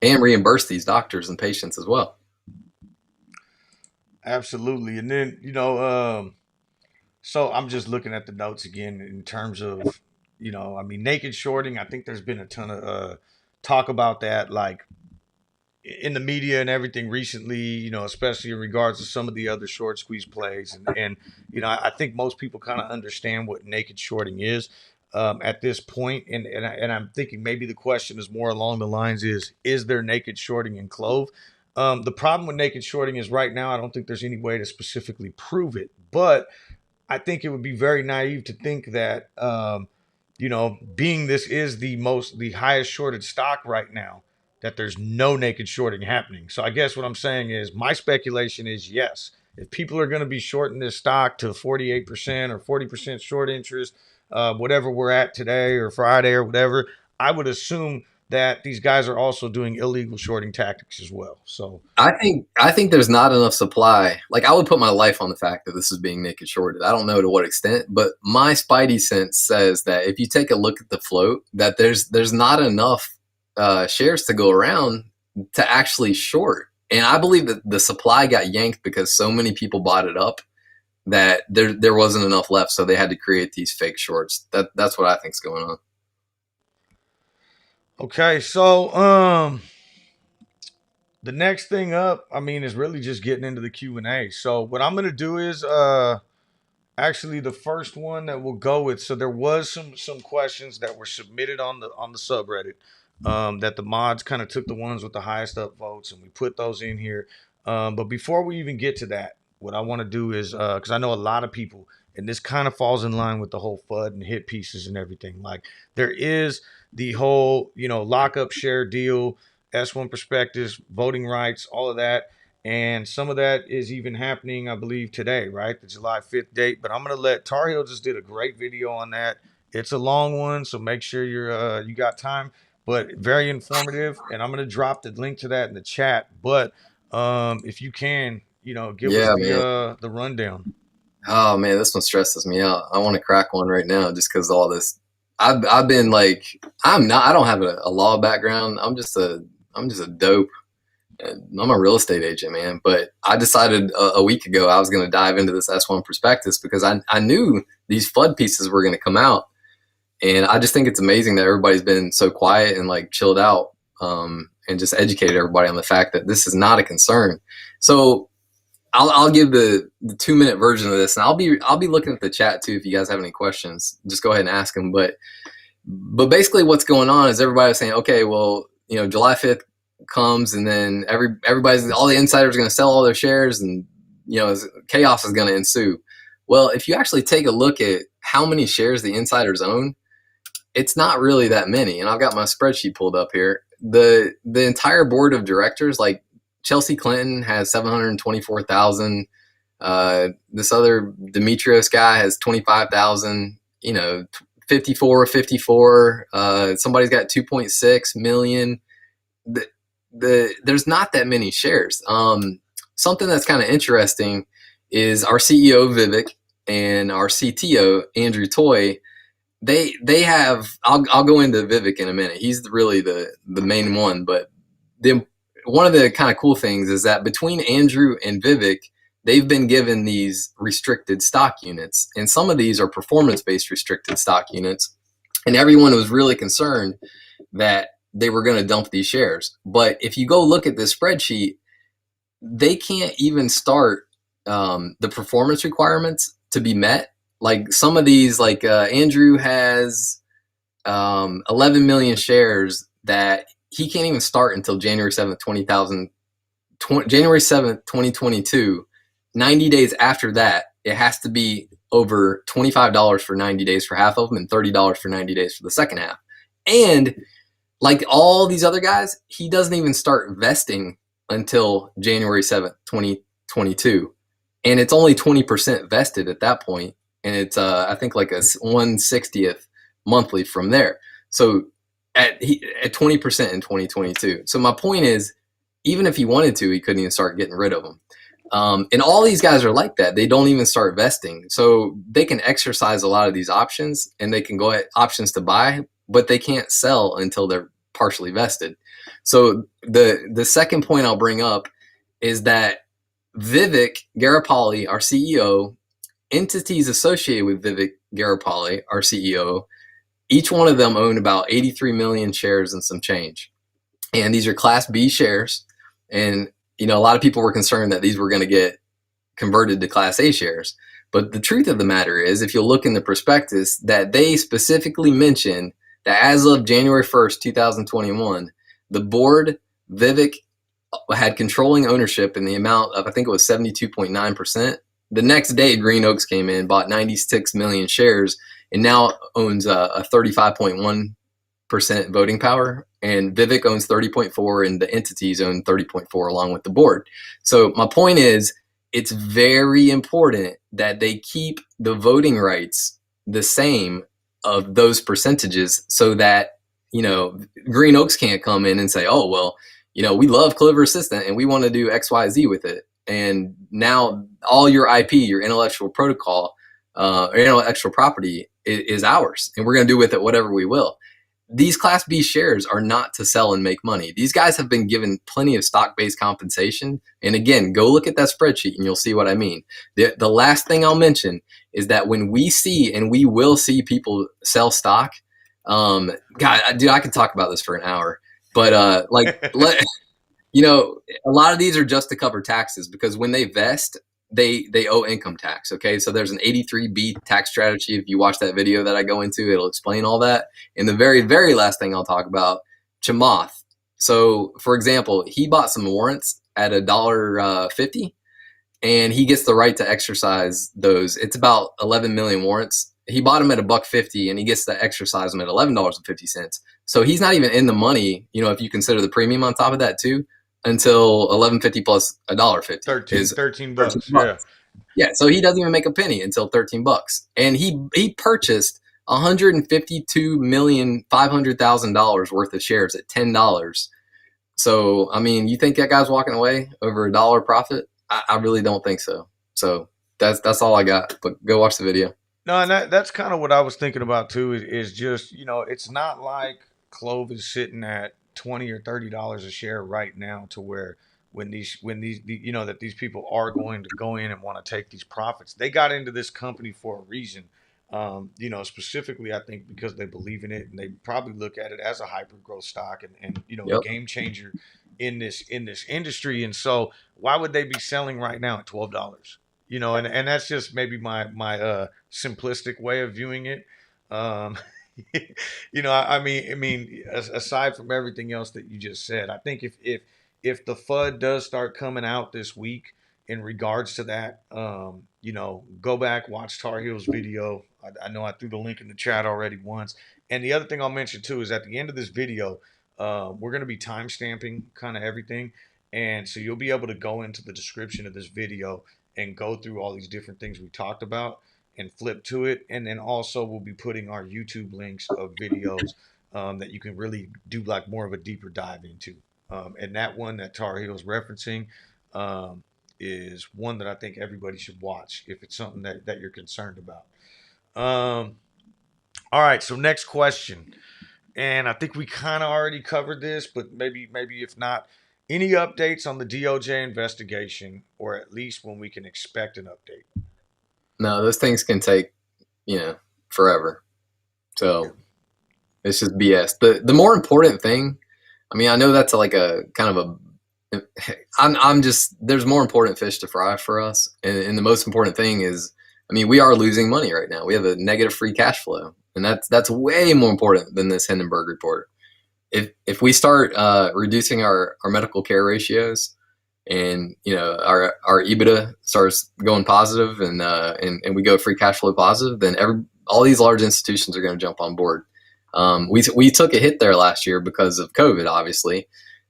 and reimburse these doctors and patients as well. Absolutely. And then, so I'm just looking at the notes again in terms of, naked shorting. I think there's been a ton of talk about that, like in the media and everything recently, especially in regards to some of the other short squeeze plays. And I think most people kind of understand what naked shorting is at this point. And I'm thinking maybe the question is more along the lines is there naked shorting in Clove? The problem with naked shorting is right now, I don't think there's any way to specifically prove it, but I think it would be very naive to think that, being this is the highest shorted stock right now, that there's no naked shorting happening. So I guess what I'm saying is my speculation is yes. If people are going to be shorting this stock to 48% or 40% short interest, whatever we're at today or Friday or whatever, I would assume that these guys are also doing illegal shorting tactics as well. So I think there's not enough supply. Like, I would put my life on the fact that this is being naked shorted. I don't know to what extent, but my spidey sense says that if you take a look at the float, that there's not enough shares to go around to actually short. And I believe that the supply got yanked because so many people bought it up that there wasn't enough left, so they had to create these fake shorts. That's what I think's going on. okay, so the next thing up, is really just getting into the Q&A. So what I'm gonna do is actually the first one that we'll go with. So there was some questions that were submitted on the subreddit, that the mods kind of took the ones with the highest upvotes and we put those in here. But before we even get to that, what I want to do is because I know a lot of people, and this kind of falls in line with the whole FUD and hit pieces and everything. Like there is the whole lockup share deal, S1 prospectus, voting rights, all of that. And some of that is even happening, I believe, today, right? The July 5th date. But I'm going to let Tarheel just did a great video on that. It's a long one, so make sure you got time, but very informative. And I'm going to drop the link to that in the chat. But if you can, give us the rundown. Oh man, this one stresses me out. I want to crack one right now just because all this. I've been like, I don't have a law background. I'm just a dope. I'm a real estate agent, man. But I decided a week ago I was going to dive into this S1 prospectus because I knew these FUD pieces were going to come out. And I just think it's amazing that everybody's been so quiet and like chilled out, and just educated everybody on the fact that this is not a concern. So I'll give the 2-minute version of this, and I'll be looking at the chat too if you guys have any questions. Just go ahead and ask them. But basically, what's going on is everybody's saying, okay, well, July 5th comes, and then all the insiders are going to sell all their shares, and chaos is going to ensue. Well, if you actually take a look at how many shares the insiders own, it's not really that many. And I've got my spreadsheet pulled up here. The entire board of directors, like Chelsea Clinton has 724,000. This other Demetrios guy has 25,000. 54. Somebody's got 2.6 million. There's not that many shares. Something that's kind of interesting is our CEO Vivek and our CTO Andrew Toy. They have. I'll go into Vivek in a minute. He's really the main one. But one of the kind of cool things is that between Andrew and Vivek, they've been given these restricted stock units, and some of these are performance-based restricted stock units. And everyone was really concerned that they were going to dump these shares. But if you go look at this spreadsheet, they can't even start the performance requirements to be met like some of these, like Andrew has 11 million shares that he can't even start until January 7th, January 7th, 2022. 90 days after that, it has to be over $25 for 90 days for half of them and $30 for 90 days for the second half. And like all these other guys, he doesn't even start vesting until January 7th, 2022. And it's only 20% vested at that point. And it's, I think, like a 1/60th monthly from there. So at 20% in 2022. So my point is, even if he wanted to, he couldn't even start getting rid of them. And all these guys are like that. They don't even start vesting. So they can exercise a lot of these options, and they can go at options to buy, but they can't sell until they're partially vested. So the second point I'll bring up is that Vivek Garipalli, our CEO, entities associated with Vivek Garipalli, our CEO, each one of them own about 83 million shares and some change. And these are Class B shares. And, you know, a lot of people were concerned that these were going to get converted to Class A shares. But the truth of the matter is, if you look in the prospectus, that they specifically mention that as of January 1st, 2021, the board, Vivek, had controlling ownership in the amount of, I think it was 72.9%. The next day, Green Oaks came in, bought 96 million shares, and now owns a 35.1% voting power. And Vivek owns 30.4%, and the entities own 30.4% along with the board. So my point is, it's very important that they keep the voting rights the same of those percentages, so that, you know, Green Oaks can't come in and say, oh, well, you know, we love Clover Assistant and we want to do XYZ with it. And now all your IP, your intellectual protocol, or intellectual property is ours, and we're going to do with it whatever we will. These Class B shares are not to sell and make money. These guys have been given plenty of stock-based compensation. And again, go look at that spreadsheet and you'll see what I mean. The last thing I'll mention is that when we see, and we will see, people sell stock, God, dude, I could talk about this for an hour. But you know, a lot of these are just to cover taxes, because when they vest, they owe income tax. Okay, so there's an 83B tax strategy. If you watch that video that I go into, it'll explain all that. And the very, very last thing I'll talk about, Chamath. So, for example, he bought some warrants at $1.50, and he gets the right to exercise those. It's about 11 million warrants. He bought them at $1.50, and he gets to exercise them at $11.50. So he's not even in the money, you know, if you consider the premium on top of that too, until $11.50 plus $1.50. 13 bucks. Yeah. Yeah. So he doesn't even make a penny until 13 bucks. And he purchased $152,500,000 worth of shares at $10. So, I mean, you think that guy's walking away over $1 profit? I really don't think so. So that's all I got. But go watch the video. No, and that's kind of what I was thinking about too. Is just, you know, it's not like Clove is sitting at $20 or $30 a share right now, to where when these you know, that these people are going to go in and want to take these profits. They got into this company for a reason. You know, specifically, I think because they believe in it, and they probably look at it as a hyper growth stock, and you know, Yep. a game changer in this industry. And so, why would they be selling right now at $12? You know, and that's just maybe my simplistic way of viewing it. Um, you know, I mean, aside from everything else that you just said, I think if the FUD does start coming out this week in regards to that, you know, go back, watch Tarheel's video. I know I threw the link in the chat already once. And the other thing I'll mention too is at the end of this video, we're going to be time stamping kind of everything. And so you'll be able to go into the description of this video and go through all these different things we talked about and flip to it. And then also we'll be putting our YouTube links of videos that you can really do like more of a deeper dive into. And that one that Tarheel's referencing is one that I think everybody should watch if it's something that you're concerned about. All right, so next question. And I think we kind of already covered this, but maybe if not, any updates on the DOJ investigation, or at least when we can expect an update? No, those things can take, you know, forever. So it's just BS. The more important thing, I mean, I know that's like a kind of a, I'm just, there's more important fish to fry for us. And the most important thing is, I mean, we are losing money right now. We have a negative free cash flow, and that's way more important than this Hindenburg report. If we start reducing our medical care ratios, and our EBITDA starts going positive, and we go free cash flow positive, then all these large institutions are going to jump on board. We took a hit there last year because of COVID, obviously.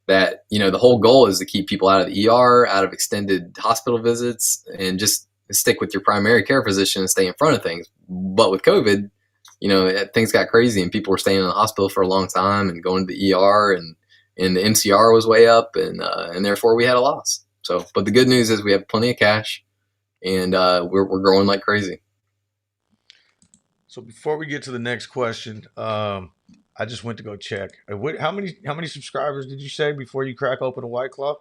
That the whole goal is to keep people out of the ER, out of extended hospital visits, and just stick with your primary care physician and stay in front of things. But with COVID, things got crazy and people were staying in the hospital for a long time and going to the ER, and the MCR was way up, and therefore we had a loss. So, but the good news is we have plenty of cash, and we're growing like crazy. So before we get to the next question, I just went to go check. How many subscribers did you say before you crack open a White Claw?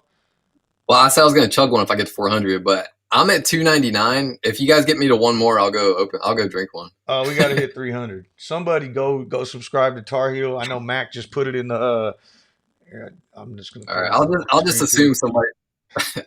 Well, I said I was going to chug one if I get to 400, but I'm at 299. If you guys get me to one more, I'll go drink one. Oh, we got to hit 300. Somebody go subscribe to Tarheel. I know Mac just put it in the. I'm just gonna. All right, I'll just assume somebody.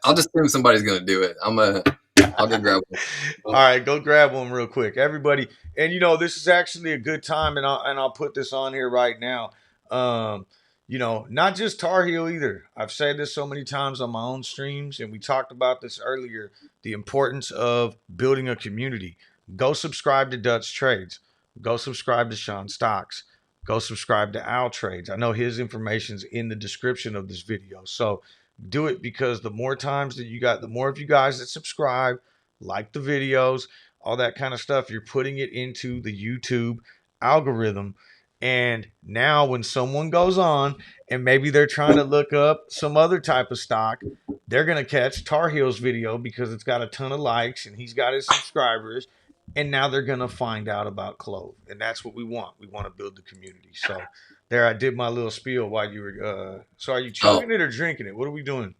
I'll just assume somebody's going to do it. I'll go grab one. All right, go grab one real quick, everybody. And this is actually a good time, and I'll put this on here right now. Not just Tar Heel either. I've said this so many times on my own streams, and we talked about this earlier. The importance of building a community. Go subscribe to Dutch Trades. Go subscribe to Sean Stocks. Go subscribe to Al Trades. I know his information's in the description of this video, so do it, because the more times that you got, the more of you guys that subscribe, like the videos, all that kind of stuff, you're putting it into the YouTube algorithm. And now when someone goes on and maybe they're trying to look up some other type of stock, they're going to catch Tar Heel's video because it's got a ton of likes and he's got his subscribers. And now they're going to find out about CLOV. And that's what we want. We want to build the community. So there, I did my little spiel while you were. So are you chugging it or drinking it? What are we doing?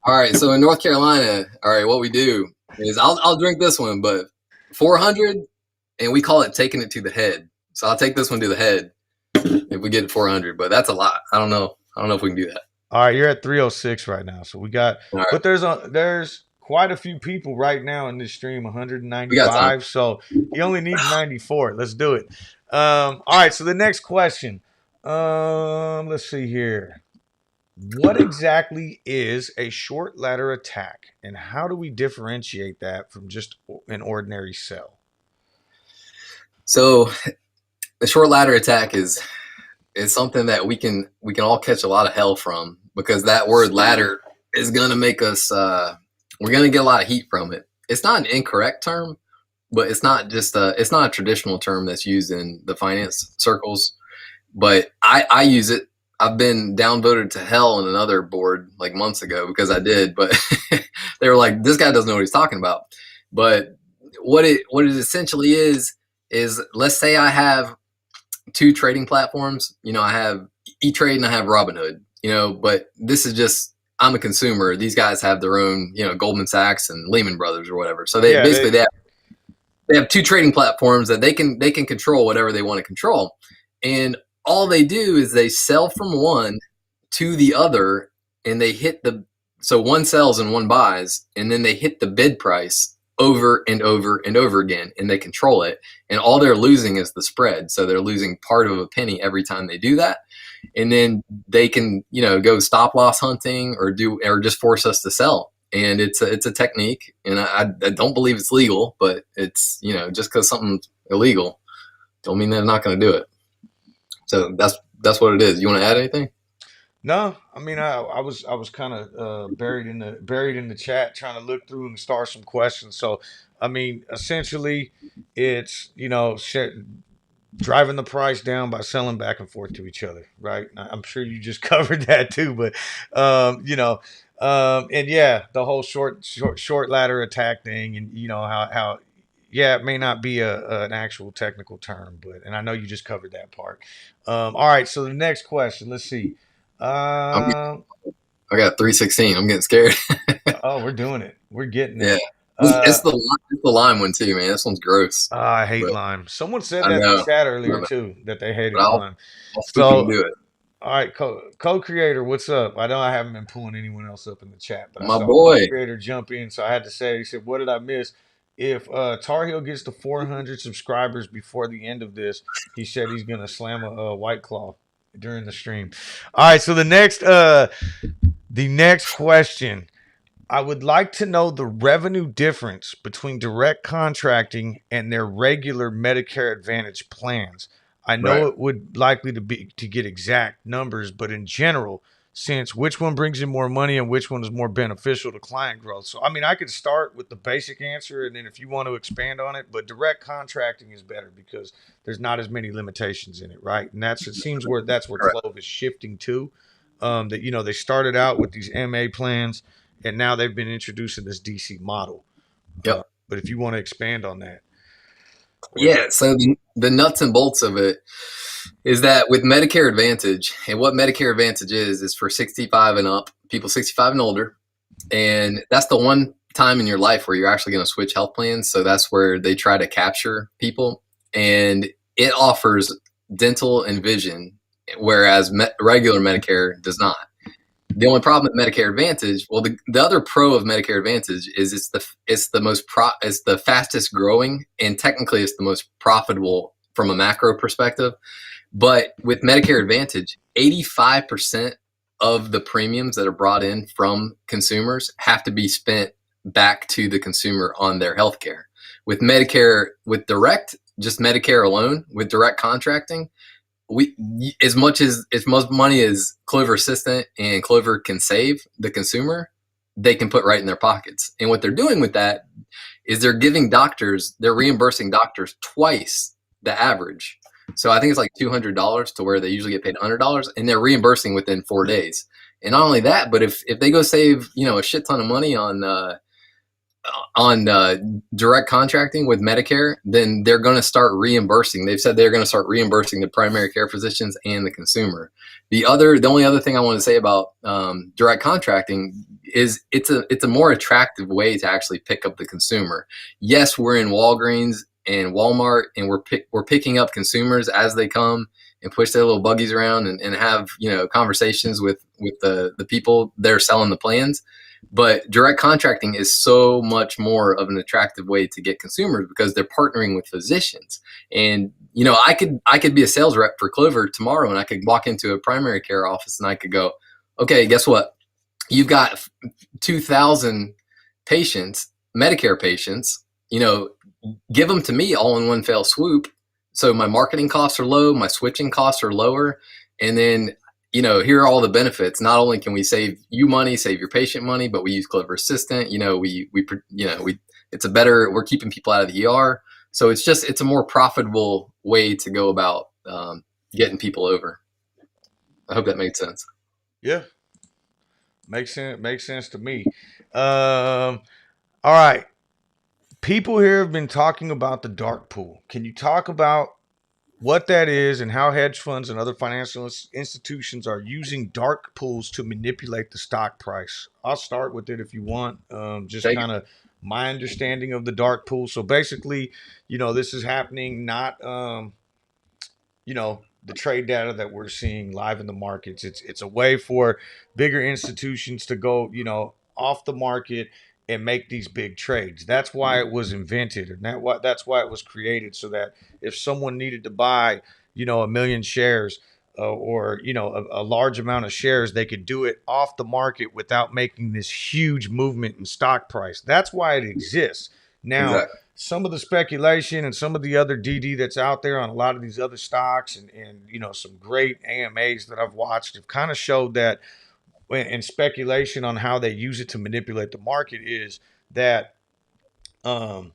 All right. So in North Carolina, all right, what we do is I'll drink this one, but 400, and we call it taking it to the head. So I'll take this one to the head if we get 400, but that's a lot. I don't know if we can do that. All right, you're at 306 right now. So we got, right. But there's quite a few people right now in this stream, 195. So you only need 94. Let's do it. All right, so the next question. Let's see here. What exactly is a short ladder attack, and how do we differentiate that from just an ordinary sell? So the short ladder attack is something that we can all catch a lot of hell from, because that word ladder is going to make us we're going to get a lot of heat from it. It's not an incorrect term, but it's not a traditional term that's used in the finance circles. But I use it. I've been downvoted to hell in another board like months ago because I did, but they were like, this guy doesn't know what he's talking about. But what it essentially is let's say I have two trading platforms. I have E-Trade and I have Robinhood, but this is just, I'm a consumer. These guys have their own, Goldman Sachs and Lehman Brothers or whatever. So they have two trading platforms that they can control whatever they want to control. And all they do is they sell from one to the other, and they hit so one sells and one buys, and then they hit the bid price over and over and over again, and they control it. And all they're losing is the spread. So they're losing part of a penny every time they do that. And then they can, go stop loss hunting or just force us to sell. And it's a technique, and I don't believe it's legal, but it's, just because something's illegal don't mean they're not going to do it. So that's what it is. You want to add anything? No, I mean, I was kind of buried in the chat trying to look through and start some questions. So, I mean, essentially, it's driving the price down by selling back and forth to each other, right? I'm sure you just covered that too, but and yeah, the whole short ladder attack thing, and how yeah, it may not be an actual technical term, and I know you just covered that part. All right, so the next question, let's see. I got 316. I'm getting scared. Oh, we're doing it. We're getting it. Yeah. It's the lime one too, man. This one's gross. I hate lime. Someone said that in the chat earlier too, that they hated lime. So do it. All right, co-creator, what's up? I know I haven't been pulling anyone else up in the chat, but my boy co-creator jump in, so I had to say, he said, "What did I miss?" if Tarheel gets to 400 subscribers before the end of this, he said he's gonna slam a White Claw during the stream. All right, so the next question. I would like to know the revenue difference between direct contracting and their regular Medicare Advantage plans. I know Right. it would likely to get exact numbers, but in general, since which one brings in more money and which one is more beneficial to client growth. So I mean, I could start with the basic answer and then if you want to expand on it, but direct contracting is better because there's not as many limitations in it, right? And it seems that's where Correct. Clove is shifting to. That they started out with these MA plans and now they've been introducing this DC model. Yep. But if you want to expand on that, Yeah. So the nuts and bolts of it is that with Medicare Advantage, and what Medicare Advantage is for 65 and up, people 65 and older, and that's the one time in your life where you're actually going to switch health plans. So that's where they try to capture people, and it offers dental and vision, whereas regular Medicare does not. The only problem with Medicare Advantage, well, the other pro of Medicare Advantage is it's the fastest growing, and technically it's the most profitable from a macro perspective. But with Medicare Advantage, 85% of the premiums that are brought in from consumers have to be spent back to the consumer on their health care. With Medicare, with direct, just Medicare alone, with direct contracting, we as much money as Clover Assistant and Clover can save the consumer, they can put right in their pockets. And what they're doing with that is they're reimbursing doctors twice the average. So I think it's like $200 to where they usually get paid $100, and they're reimbursing within 4 days. And not only that, but if they go save a shit ton of money on direct contracting with Medicare, then they're going to start reimbursing. They've said they're going to start reimbursing the primary care physicians and the consumer. The only other thing I want to say about direct contracting is it's a more attractive way to actually pick up the consumer. Yes, we're in Walgreens and Walmart, and we're picking up consumers as they come and push their little buggies around and have conversations with the people they're selling the plans. But direct contracting is so much more of an attractive way to get consumers because they're partnering with physicians. And I could be a sales rep for Clover tomorrow, and I could walk into a primary care office and I could go, okay, guess what? You've got 2,000 patients, Medicare patients. Give them to me all in one fell swoop. So my marketing costs are low, my switching costs are lower, and then here are all the benefits. Not only can we save you money, save your patient money, but we use Clover Assistant. We're keeping people out of the ER. So it's a more profitable way to go about getting people over. I hope that made sense. yeah, makes sense. Makes sense to me. All right, people here have been talking about the dark pool. Can you talk about what that is and how hedge funds and other financial institutions are using dark pools to manipulate the stock price? I'll start with it if you want. Just Take it. kind of my understanding of the dark pool. So basically, this is happening not, the trade data that we're seeing live in the markets. It's a way for bigger institutions to go, off the market and make these big trades. That's why it was invented, and that's why it was created, so that if someone needed to buy, a million shares, or a large amount of shares, they could do it off the market without making this huge movement in stock price. That's why it exists. Now, Exactly. some of the speculation and some of the other DD that's out there on a lot of these other stocks and some great AMAs that I've watched have kind of showed that, and speculation on how they use it to manipulate the market, is that um,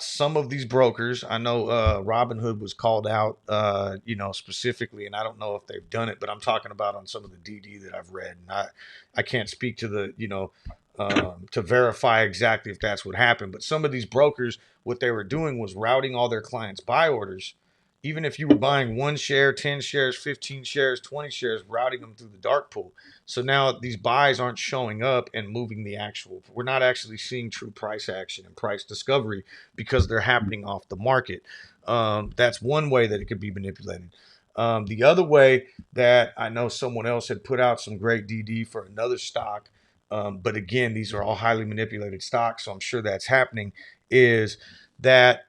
some of these brokers, I know Robinhood was called out, specifically, and I don't know if they've done it, but I'm talking about on some of the DD that I've read. And I can't speak to to verify exactly if that's what happened, but some of these brokers, what they were doing was routing all their clients' buy orders. Even if you were buying 1 share, 10 shares, 15 shares, 20 shares, routing them through the dark pool. So now these buys aren't showing up and moving the actual. We're not actually seeing true price action and price discovery because they're happening off the market. That's one way that it could be manipulated. The other way that I know someone else had put out some great DD for another stock, but again, these are all highly manipulated stocks, so I'm sure that's happening, is that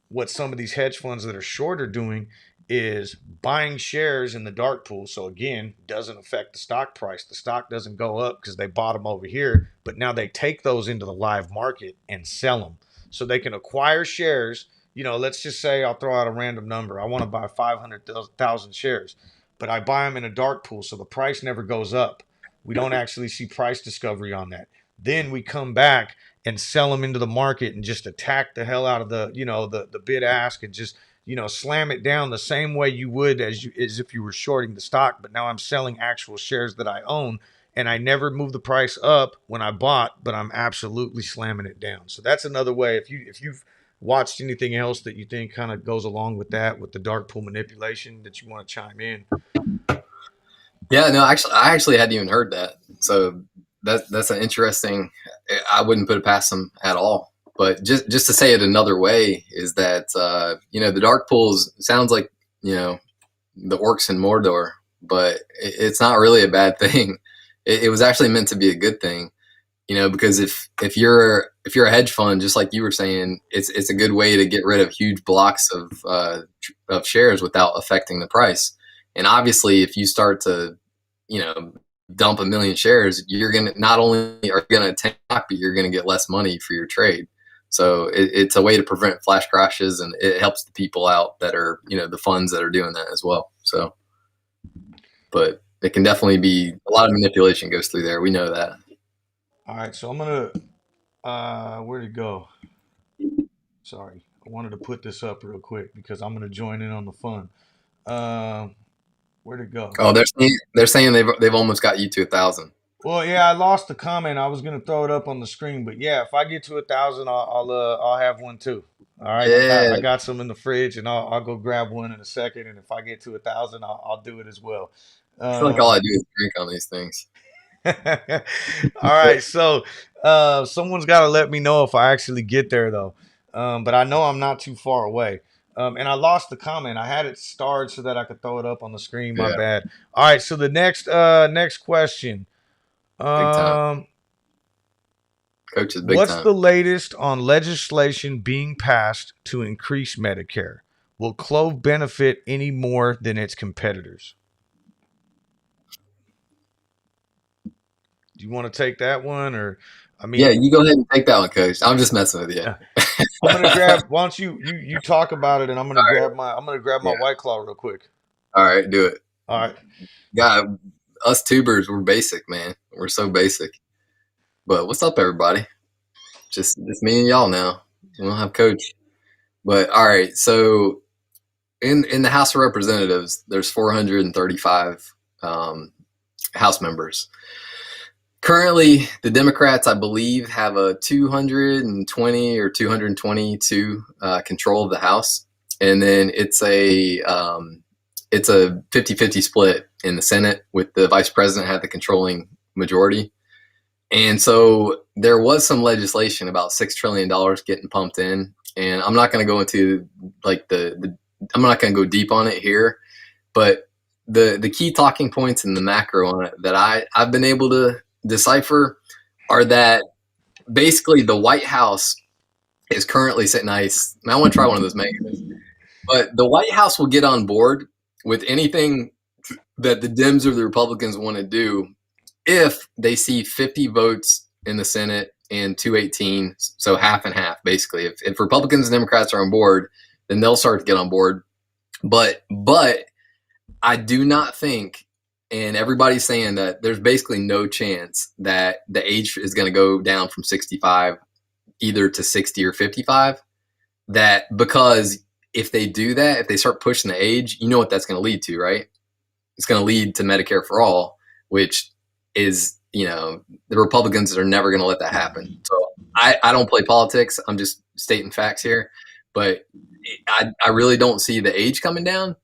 what some of these hedge funds that are short are doing is buying shares in the dark pool. So again, doesn't affect the stock price. The stock doesn't go up because they bought them over here, but now they take those into the live market and sell them. So they can acquire shares. You know, let's just say I'll throw out a random number. I want to buy 500,000 shares, but I buy them in a dark pool, so the price never goes up. We don't actually see price discovery on that. Then we come back and sell them into the market and just attack the hell out of the, you know, the bid ask, and just, you know, slam it down the same way you would as if you were shorting the stock. But now I'm selling actual shares that I own, and I never move the price up when I bought, but I'm absolutely slamming it down. So that's another way. If you've watched anything else that you think kind of goes along with that, with the dark pool manipulation, that you want to chime in. Yeah, no, actually, I actually hadn't even heard that. So that's an interesting. I wouldn't put it past them at all. But just to say it another way is that the dark pools sounds like the orcs in Mordor, but it's not really a bad thing. It was actually meant to be a good thing, because if you're a hedge fund, just like you were saying, it's a good way to get rid of huge blocks of shares without affecting the price. And obviously, if you start to, dump 1 million shares, you're going to not only are you going to tank, but you're going to get less money for your trade. So it's a way to prevent flash crashes, and it helps the people out that are, the funds that are doing that as well. So, but it can definitely be a lot of manipulation goes through there. We know that. All right, so I'm gonna where'd it go? Sorry, I wanted to put this up real quick because I'm gonna join in on the fun. Where'd it go? Oh, they're saying they've almost got you to 1,000. Well, yeah, I lost the comment. I was gonna throw it up on the screen, but yeah, if I get to 1,000, I'll have one too. All right, Yeah, I got some in the fridge, and I'll go grab one in a second. And if I get to 1,000, I'll do it as well. I feel like all I do is drink on these things. All right, so someone's got to let me know if I actually get there though. But I know I'm not too far away. And I lost the comment. I had it starred so that I could throw it up on the screen. My Yeah, bad. All right, so the next question. big time. Um, Coach is big what's time. the latest on legislation being passed to increase Medicare? Will Clove benefit any more than its competitors? Do you want to take that one, or I Yeah, mean, you go ahead and take that one, Coach. I'm just messing with you. I'm gonna grab. Why don't you talk about it, and I'm gonna All right. grab my Yeah. White Claw real quick. All right, do it. All right. God, us tubers, we're basic, man. We're so basic. But what's up, everybody? Just me and y'all now. We don't have Coach. But all right, so in the House of Representatives, there's 435 House members. Currently, the Democrats, I believe, have a 220 or 222 control of the House, and then it's a 50-50 split in the Senate, with the Vice President had the controlling majority. And so there was some legislation about $6 trillion getting pumped in, and I'm not going to go into I'm not going to go deep on it here, but the key talking points and the macro on it that I've been able to decipher are that basically the White House is currently saying, nice. I want to try one of those mangoes, but the White House will get on board with anything that the Dems or the Republicans want to do if they see 50 votes in the Senate and 218, so half and half, basically. If Republicans and Democrats are on board, then they'll start to get on board. But I do not think, and everybody's saying that there's basically no chance that the age is going to go down from 65 either to 60 or 55. That because if they do that, if they start pushing the age, you know what that's going to lead to, right? It's going to lead to Medicare for all, which is, the Republicans are never going to let that happen. So I don't play politics. I'm just stating facts here. But I really don't see the age coming down.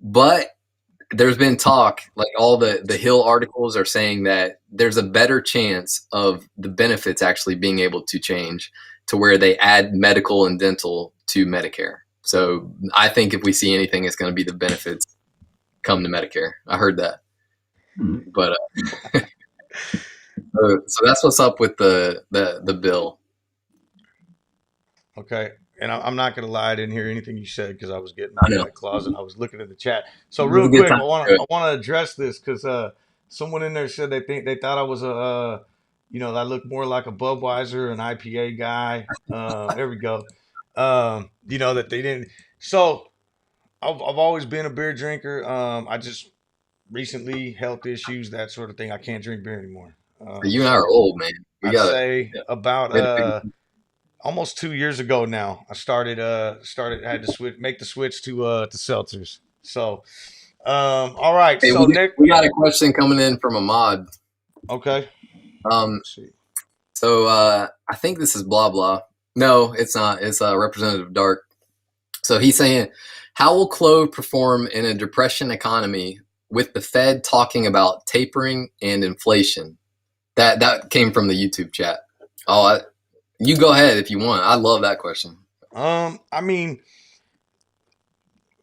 But there's been talk, like all the Hill articles are saying that there's a better chance of the benefits actually being able to change to where they add medical and dental to Medicare. So I think if we see anything, it's going to be the benefits come to Medicare. I heard that. But so that's what's up with the bill. Okay. And I'm not gonna lie, I didn't hear anything you said because I was getting I my know. White Claws and I was looking at the chat. So It was real a good quick, time. I wanna address this because someone in there said they thought I was a I look more like a Budweiser, an IPA guy. There we go. That they didn't. So I've always been a beer drinker. I just recently health issues, that sort of thing. I can't drink beer anymore. You and I are So old, man. We I'd got it. say about We had to figure. almost 2 years ago now, I had to make the switch to seltzers. So all right. Hey, So Nick, we got a question coming in from a mod. okay. Um, Let's see. so I think this is blah blah. No, it's not. It's Representative Dark. So he's saying, how will Clove perform in a depression economy with the Fed talking about tapering and inflation? That came from the YouTube chat. You go ahead if you want. I love that question. I mean,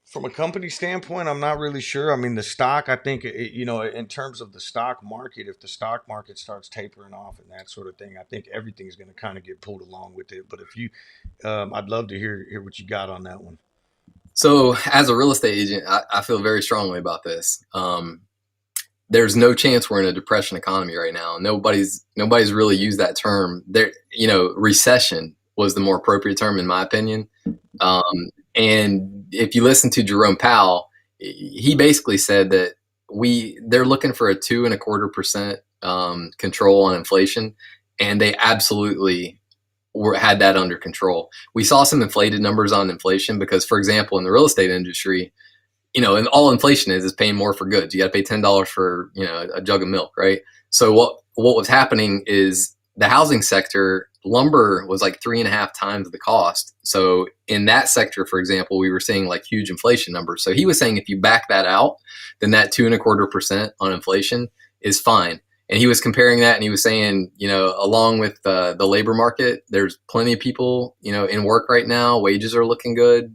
from a company standpoint, I'm not really sure. I mean, the stock, I think, in terms of the stock market, if the stock market starts tapering off and that sort of thing, I think everything's going to kind of get pulled along with it. But if you, I'd love to hear what you got on that one. So, as a real estate agent, I feel very strongly about this. There's no chance we're in a depression economy right now. Nobody's really used that term. Recession was the more appropriate term in my opinion. And if you listen to Jerome Powell, he basically said that they're looking for a 2.25% control on inflation, and they absolutely had that under control. We saw some inflated numbers on inflation because, for example, in the real estate industry, and all inflation is paying more for goods. You got to pay $10 for a jug of milk, right? So what was happening is the housing sector, lumber was like 3.5 times the cost. So in that sector, for example, we were seeing like huge inflation numbers. So he was saying if you back that out, then that 2.25% on inflation is fine. And he was comparing that, and he was saying, along with the labor market, there's plenty of people, in work right now. Wages are looking good,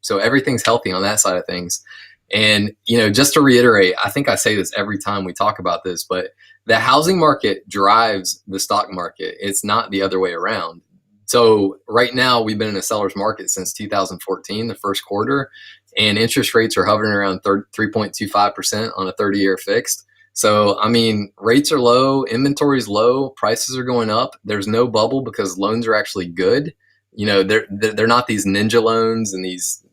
so everything's healthy on that side of things. And just to reiterate, I think I say this every time we talk about this, but the housing market drives the stock market. It's not the other way around. So right now, we've been in a seller's market since 2014, the first quarter, and interest rates are hovering around 3.25% on a 30-year fixed. So, I mean, rates are low, inventory's low, prices are going up. There's no bubble because loans are actually good. They're not these ninja loans and these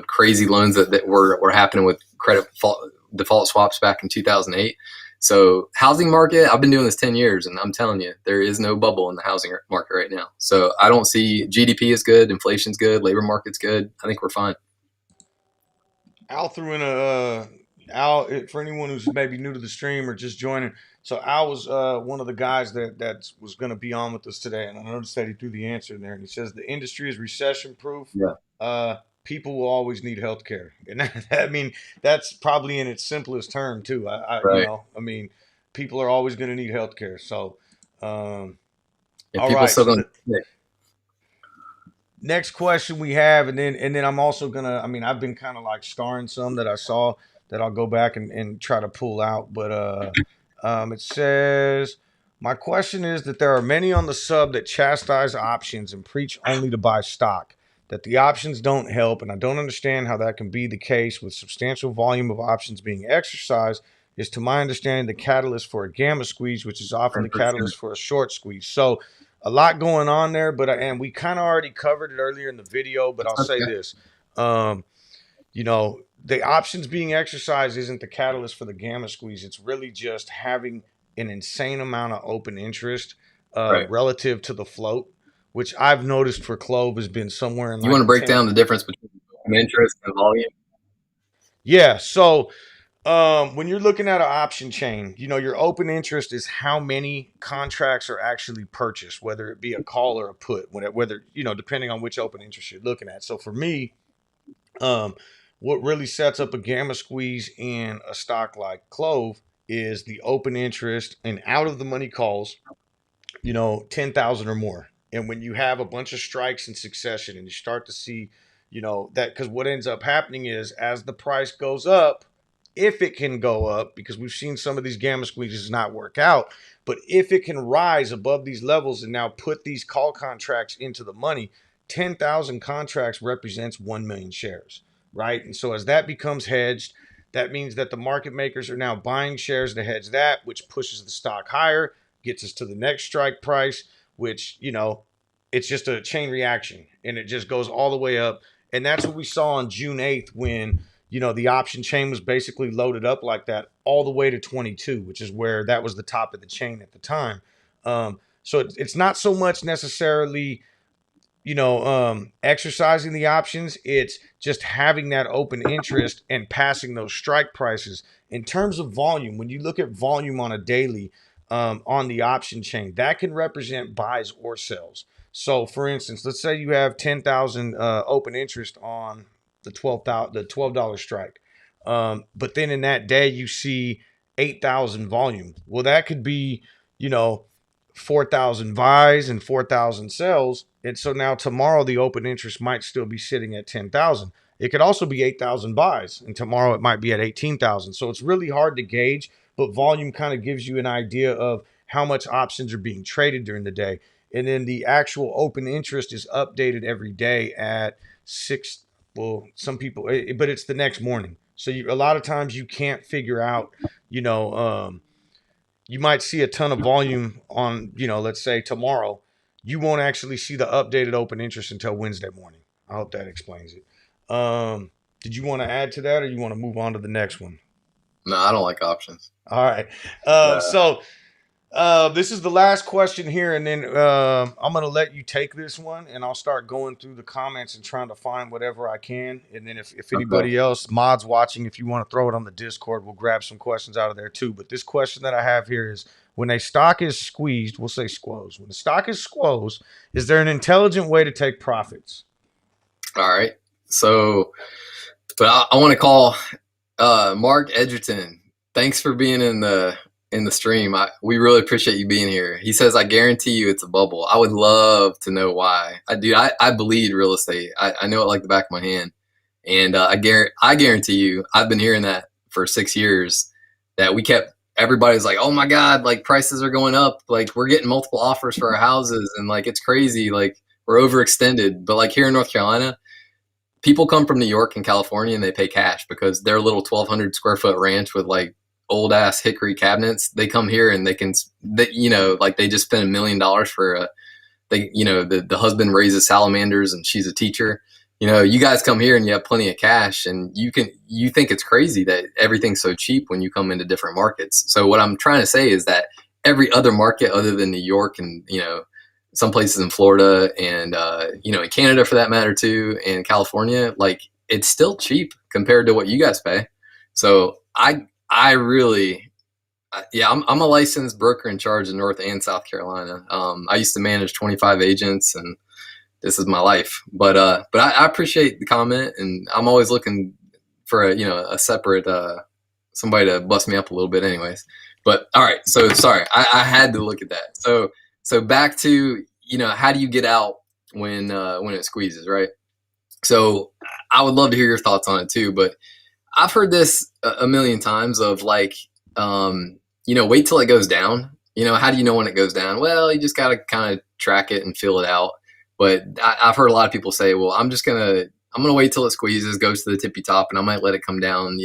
crazy loans that were happening with credit default swaps back in 2008. So, housing market, I've been doing this 10 years, and I'm telling you, there is no bubble in the housing market right now. So, I don't see GDP is good, inflation's good, labor market's good. I think we're fine. Al threw in for anyone who's maybe new to the stream or just joining. So Al was one of the guys that was going to be on with us today, and I noticed that he threw the answer in there. And he says the industry is recession proof. Yeah. People will always need health care, and I mean that's probably in its simplest term too. Right. I mean, people are always going to need health care. So, And all people right. still So going the next question we have, and then I'm also gonna. I mean, I've been kind of like starring some that I saw that I'll go back and try to pull out. But it says my question is that there are many on the sub that chastise options and preach only to buy stock. That the options don't help, and I don't understand how that can be the case with substantial volume of options being exercised. Is to my understanding the catalyst for a gamma squeeze, which is often the 100%. catalyst for a short squeeze. So a lot going on there, but and we kind of already covered it earlier in the video. But I'll say Okay. this: um, the options being exercised isn't the catalyst for the gamma squeeze. It's really just having an insane amount of open interest Right. relative to the float, which I've noticed for Clove has been somewhere in You want like to the break 10. down the difference between interest and volume? Yeah. So when you're looking at an option chain, your open interest is how many contracts are actually purchased, whether it be a call or a put, whether depending on which open interest you're looking at. So for me, um, what really sets up a gamma squeeze in a stock like Clove is the open interest and out of the money calls, 10,000 or more. And when you have a bunch of strikes in succession and you start to see, that because what ends up happening is as the price goes up, if it can go up, because we've seen some of these gamma squeezes not work out, but if it can rise above these levels and now put these call contracts into the money, 10,000 contracts represents 1 million shares, right? And so as that becomes hedged, that means that the market makers are now buying shares to hedge that, which pushes the stock higher, gets us to the next strike price, which, it's just a chain reaction and it just goes all the way up. And that's what we saw on June 8th when, the option chain was basically loaded up like that all the way to 22, which is where that was the top of the chain at the time. So it's not so much necessarily exercising the options. It's just having that open interest and passing those strike prices. In terms of volume, when you look at volume on a daily on the option chain, that can represent buys or sells. So, for instance, let's say you have 10,000 open interest on the $12 strike, but then in that day you see 8,000 volume. Well, that could be, you know, 4,000 buys and 4,000 sells. And so now tomorrow the open interest might still be sitting at 10,000. It could also be 8,000 buys, and tomorrow it might be at 18,000. So it's really hard to gauge, but volume kind of gives you an idea of how much options are being traded during the day. And then the actual open interest is updated every day at 6. Well, some people, but it's the next morning. So a lot of times you can't figure out, you know, you might see a ton of volume on, let's say tomorrow. You won't actually see the updated open interest until Wednesday morning. I hope that explains it. Did you want to add to that, or you want to move on to the next one? No, I don't like options. All right. So this is the last question here, and then I'm going to let you take this one, and I'll start going through the comments and trying to find whatever I can. And then if anybody else, mods watching, if you want to throw it on the Discord, we'll grab some questions out of there too. But this question that I have here is, when a stock is squeezed, we'll say squoze. When the stock is squoze, is there an intelligent way to take profits? All right. So, but I want to call Mark Edgerton. Thanks for being in the stream. We really appreciate you being here. He says, I guarantee you it's a bubble. I would love to know why. I bleed real estate. I know it like the back of my hand. And I guarantee you, I've been hearing that for 6 years, that everybody's like, oh my God, like prices are going up. Like we're getting multiple offers for our houses and like, it's crazy. Like we're overextended. But like here in North Carolina, people come from New York and California and they pay cash because their little 1,200 square foot ranch with like old ass hickory cabinets, they come here and they just spend $1 million for the husband raises salamanders and she's a teacher. You guys come here and you have plenty of cash, and you think it's crazy that everything's so cheap when you come into different markets. So what I'm trying to say is that every other market other than New York and, some places in Florida and, in Canada for that matter too, and California, like it's still cheap compared to what you guys pay. So I really, I'm a licensed broker in charge in North and South Carolina. I used to manage 25 agents, and this is my life. But I appreciate the comment, and I'm always looking for a separate somebody to bust me up a little bit, anyways. But all right, so sorry, I had to look at that. So back to how do you get out when it squeezes, right? So I would love to hear your thoughts on it too, but I've heard this a million times of like, wait till it goes down. How do you know when it goes down? Well, you just got to kind of track it and feel it out. But I've heard a lot of people say, well, I'm going to wait till it squeezes, goes to the tippy top, and I might let it come down,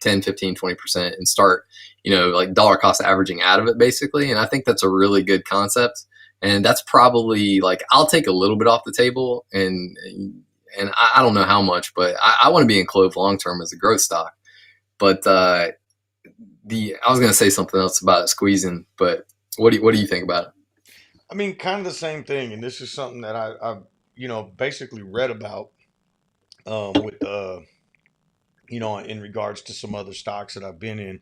10, 15, 20% and start, like dollar cost averaging out of it basically. And I think that's a really good concept. And that's probably like, I'll take a little bit off the table and I don't know how much, but I want to be in CLOV long-term as a growth stock. But I was going to say something else about it squeezing, but what do you think about it? I mean, kind of the same thing. And this is something that I've basically read about with, in regards to some other stocks that I've been in.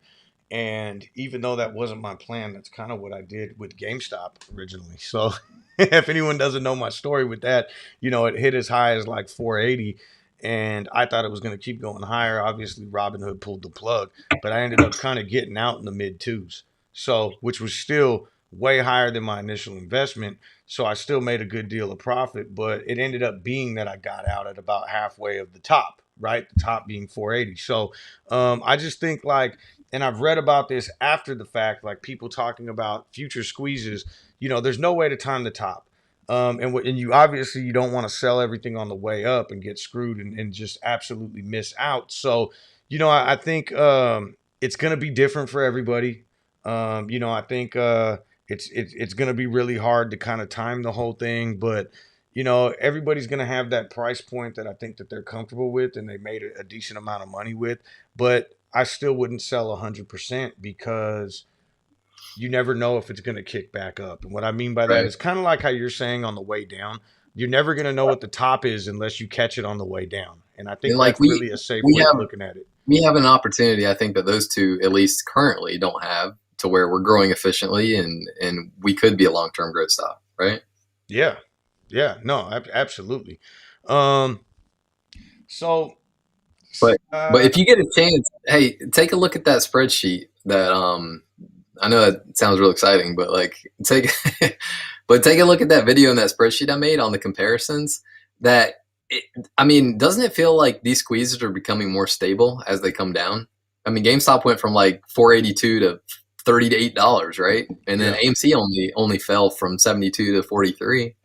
And even though that wasn't my plan, that's kind of what I did with GameStop originally. So if anyone doesn't know my story with that, it hit as high as like 480. And I thought it was going to keep going higher. Obviously, Robinhood pulled the plug, but I ended up kind of getting out in the mid twos. So, which was still way higher than my initial investment. So I still made a good deal of profit, but it ended up being that I got out at about halfway of the top, right? The top being 480. So I just think like, and I've read about this after the fact, like people talking about future squeezes. There's no way to time the top. And you obviously you don't want to sell everything on the way up and get screwed and just absolutely miss out. So, I think it's going to be different for everybody. I think it's going to be really hard to kind of time the whole thing, but everybody's going to have that price point that I think that they're comfortable with and they made a decent amount of money with. But I still wouldn't sell 100% because you never know if it's going to kick back up. And what I mean by that Right. is kind of like how you're saying on the way down. You're never going to know what the top is unless you catch it on the way down. And I And think like that's really a safe we way of have looking at it. we have an opportunity, I think, that those two at least currently don't have, to where we're growing efficiently and we could be a long term growth stock, right? Yeah. Yeah. No, absolutely. Um, so, But uh, if you get a chance, hey, take a look at that spreadsheet that I know that sounds real exciting, but like take but take a look at that video and that spreadsheet I made on the comparisons. That it, I mean, doesn't it feel like these squeezes are becoming more stable as they come down? I mean, GameStop went from like 482 to $38, right? And then yeah. AMC only fell from 72 to 43.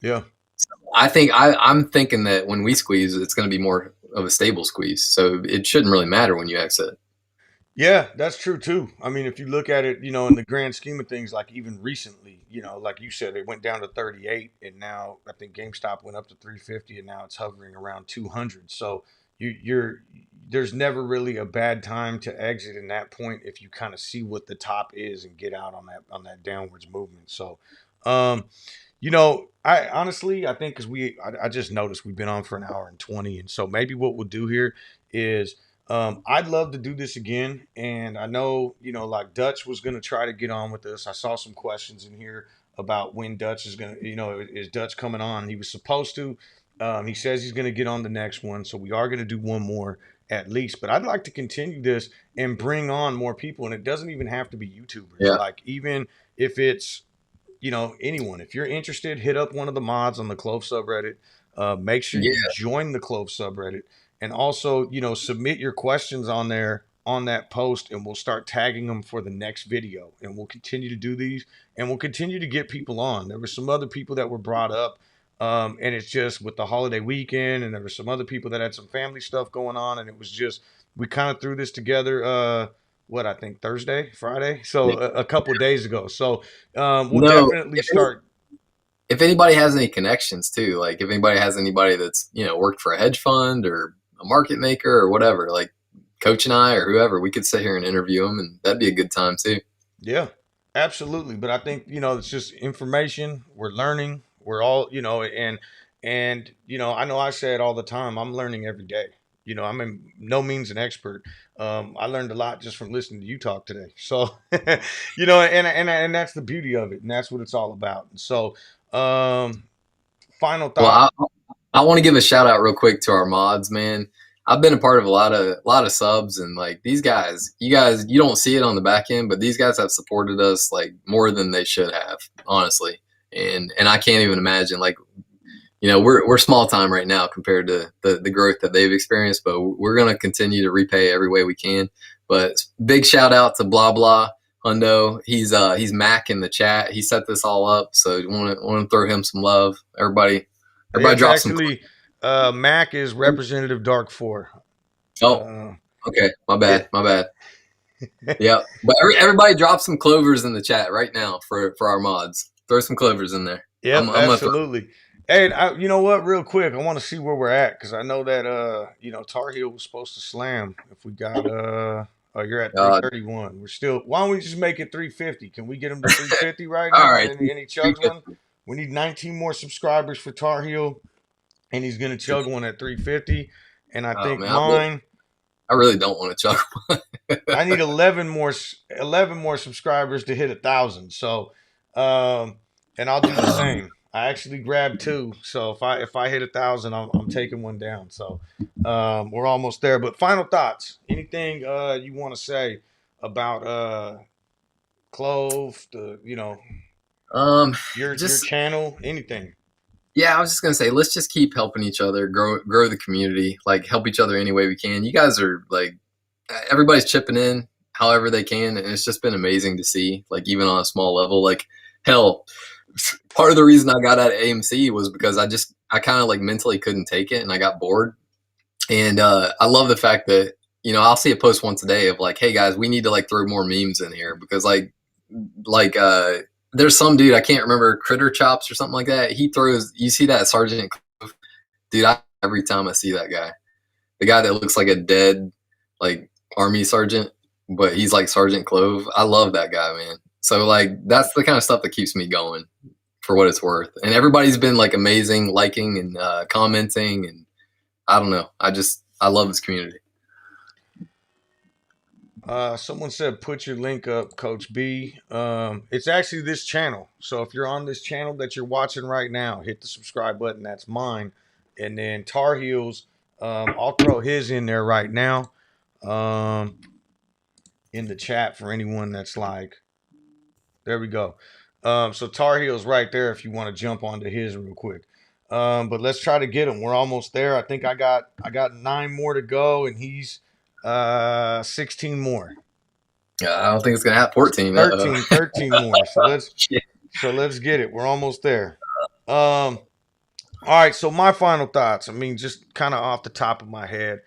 Yeah. I think I'm thinking that when we squeeze, it's going to be more of a stable squeeze. So it shouldn't really matter when you exit. Yeah, that's true too. I mean, if you look at it, in the grand scheme of things, like even recently, like you said, it went down to 38 and now I think GameStop went up to 350 and now it's hovering around 200. So there's never really a bad time to exit in that point if you kind of see what the top is and get out on that downwards movement. So, um, I honestly, I think because I just noticed we've been on for an hour and 20. And so maybe what we'll do here is I'd love to do this again. And I know, like Dutch was going to try to get on with us. I saw some questions in here about when Dutch is going to, is Dutch coming on? He was supposed to. He says he's going to get on the next one. So we are going to do one more at least. But I'd like to continue this and bring on more people. And it doesn't even have to be YouTubers. Yeah. Like, even if it's, anyone, if you're interested, hit up one of the mods on the CLOV subreddit. Make sure Yeah. you join the CLOV subreddit, and also, submit your questions on there on that post, and we'll start tagging them for the next video. And we'll continue to do these, and we'll continue to get people on. There were some other people that were brought up, and it's just with the holiday weekend, and there were some other people that had some family stuff going on, and it was just we kind of threw this together. What I think Thursday, Friday, so Yeah. a couple days ago. So we'll You know, definitely start. if anybody has any connections too, like if anybody has anybody that's, worked for a hedge fund or a market maker or whatever, like Coach and I or whoever, we could sit here and interview them, and that'd be a good time too. Yeah, absolutely. But I think it's just information. We're learning. We're all and I know I say it all the time. I'm learning every day. I'm in no means an expert. I learned a lot just from listening to you talk today. So, and that's the beauty of it, and that's what it's all about. And so, final Well, thought. I want to give a shout out real quick to our mods, man. I've been a part of a lot of subs, and like these guys, you don't see it on the back end, but these guys have supported us like more than they should have, honestly. And I can't even imagine, like, we're small time right now compared to the growth that they've experienced, but we're gonna continue to repay every way we can. But big shout out to blah blah Hundo. He's Mac in the chat. He set this all up, so want to throw him some love. Everybody It's drop some. actually Mac is Representative Dark Four. Oh, Uh, okay. My yeah. bad. My bad. Yeah, but everybody drop some clovers in the chat right now for our mods. Throw some clovers in there. Yep, I'm gonna throw. absolutely. Hey, you know what? Real quick, I want to see where we're at because I know that Tarheel was supposed to slam. If we got oh, you're at Uh, 331. We're still. Why don't we just make it 350? Can we get him to 350 right all now? right. And he chugs one. We need 19 more subscribers for Tarheel, and he's gonna chug one at 350. And I Oh think man, mine. I really don't want to chuckle. I need 11 more subscribers to hit 1,000. So, and I'll do the same. I actually grabbed two. So if I hit 1,000, I'm taking one down. So, we're almost there. But final thoughts. Anything you want to say about Clove? Your Just channel? Anything? Yeah, I was just gonna say, let's just keep helping each other, grow the community, like help each other any way we can. You guys are like, everybody's chipping in however they can, and it's just been amazing to see. Like even on a small level, like hell, part of the reason I got out of AMC was because I kind of like mentally couldn't take it, and I got bored. And I love the fact that I'll see a post once a day of like, hey guys, we need to like throw more memes in here because like there's some dude I can't remember, Critter Chops or something like that. He throws. You see that Sergeant Clove? Dude, every time I see that guy, the guy that looks like a dead like army sergeant, but he's like Sergeant Clove. I love that guy, man. So like that's the kind of stuff that keeps me going for what it's worth. And everybody's been like amazing, liking and commenting, and I don't know. I love this community. Someone said put your link up, Coach B. It's actually this channel. So if you're on this channel that you're watching right now, hit the subscribe button. That's mine. And then Tarheel's, I'll throw his in there right now, um, in the chat for anyone that's like, there we go. So Tarheel's right there if you want to jump onto his real quick. But let's try to get him. We're almost there. I think I got 9 more to go, and he's 16 more. I don't think it's gonna have 14. 13 more. So let's Yeah. get it. We're almost there. All right, so my final thoughts. I mean, just kind of off the top of my head.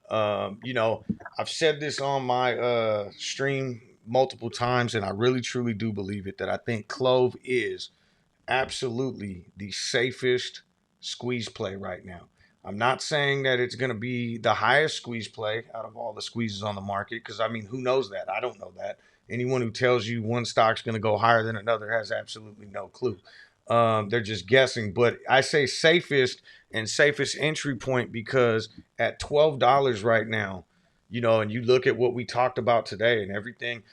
I've said this on my stream multiple times, and I really truly do believe it, that I think Clove is absolutely the safest squeeze play right now. I'm not saying that it's going to be the highest squeeze play out of all the squeezes on the market, because I mean, who knows that? I don't know that. Anyone who tells you one stock's going to go higher than another has absolutely no clue. They're just guessing. But I say safest and safest entry point because at $12 right now, and you look at what we talked about today and everything,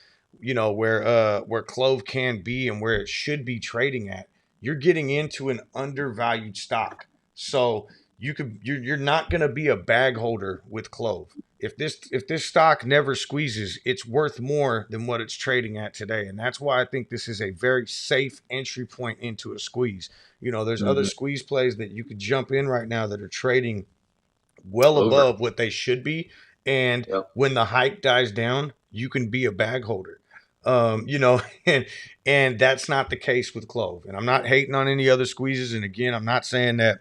where Clove can be and where it should be trading at, you're getting into an undervalued stock. So you're not going to be a bag holder with Clove. If this stock never squeezes, it's worth more than what it's trading at today, and that's why I think this is a very safe entry point into a squeeze. There's other Mhm. squeeze plays that you could jump in right now that are trading well Over. above what they should be, and Yep. when the hype dies down, you can be a bag holder. And that's not the case with Clove. And I'm not hating on any other squeezes. And again, I'm not saying that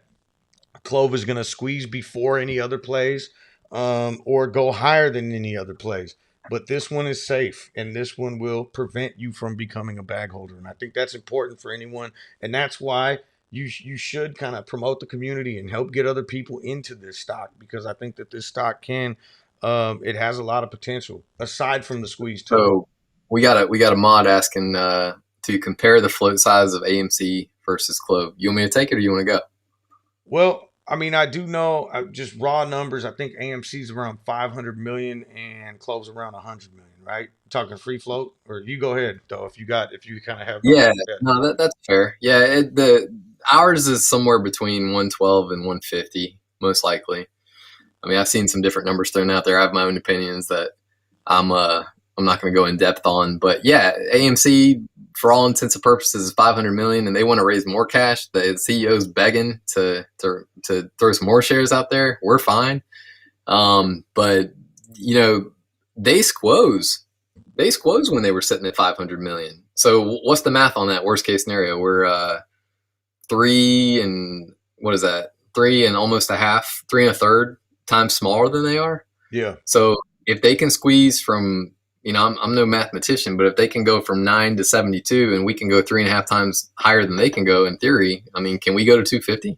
Clove is going to squeeze before any other plays, or go higher than any other plays. But this one is safe, and this one will prevent you from becoming a bag holder. And I think that's important for anyone. And that's why you should kind of promote the community and help get other people into this stock, because I think that this stock it has a lot of potential aside from the squeeze too. So we got a mod asking to compare the float size of AMC versus Clove. You want me to take it or you want to go? Well, I mean, I do know just raw numbers. I think AMC's around 500 million and Clove's around 100 million, right? Talking free float, or you go ahead though if you kind of have those. Yeah, Yeah. no, that's fair. Yeah, the ours is somewhere between 112 and 150, most likely. I mean, I've seen some different numbers thrown out there. I have my own opinions that I'm uh I'm not going to go in depth on, but yeah, AMC for all intents and purposes is 500 million, and they want to raise more cash. The CEO's begging to throw some more shares out there. We're fine, but you know they squoze when they were sitting at 500 million. So what's the math on that? Worst case scenario, we're three and what is that? Three and almost a half, three and a third times smaller than they are. Yeah. So if they can squeeze from, I'm no mathematician, but if they can go from 9 to 72 and we can go 3.5 times higher than they can go in theory, I mean, can we go to 250?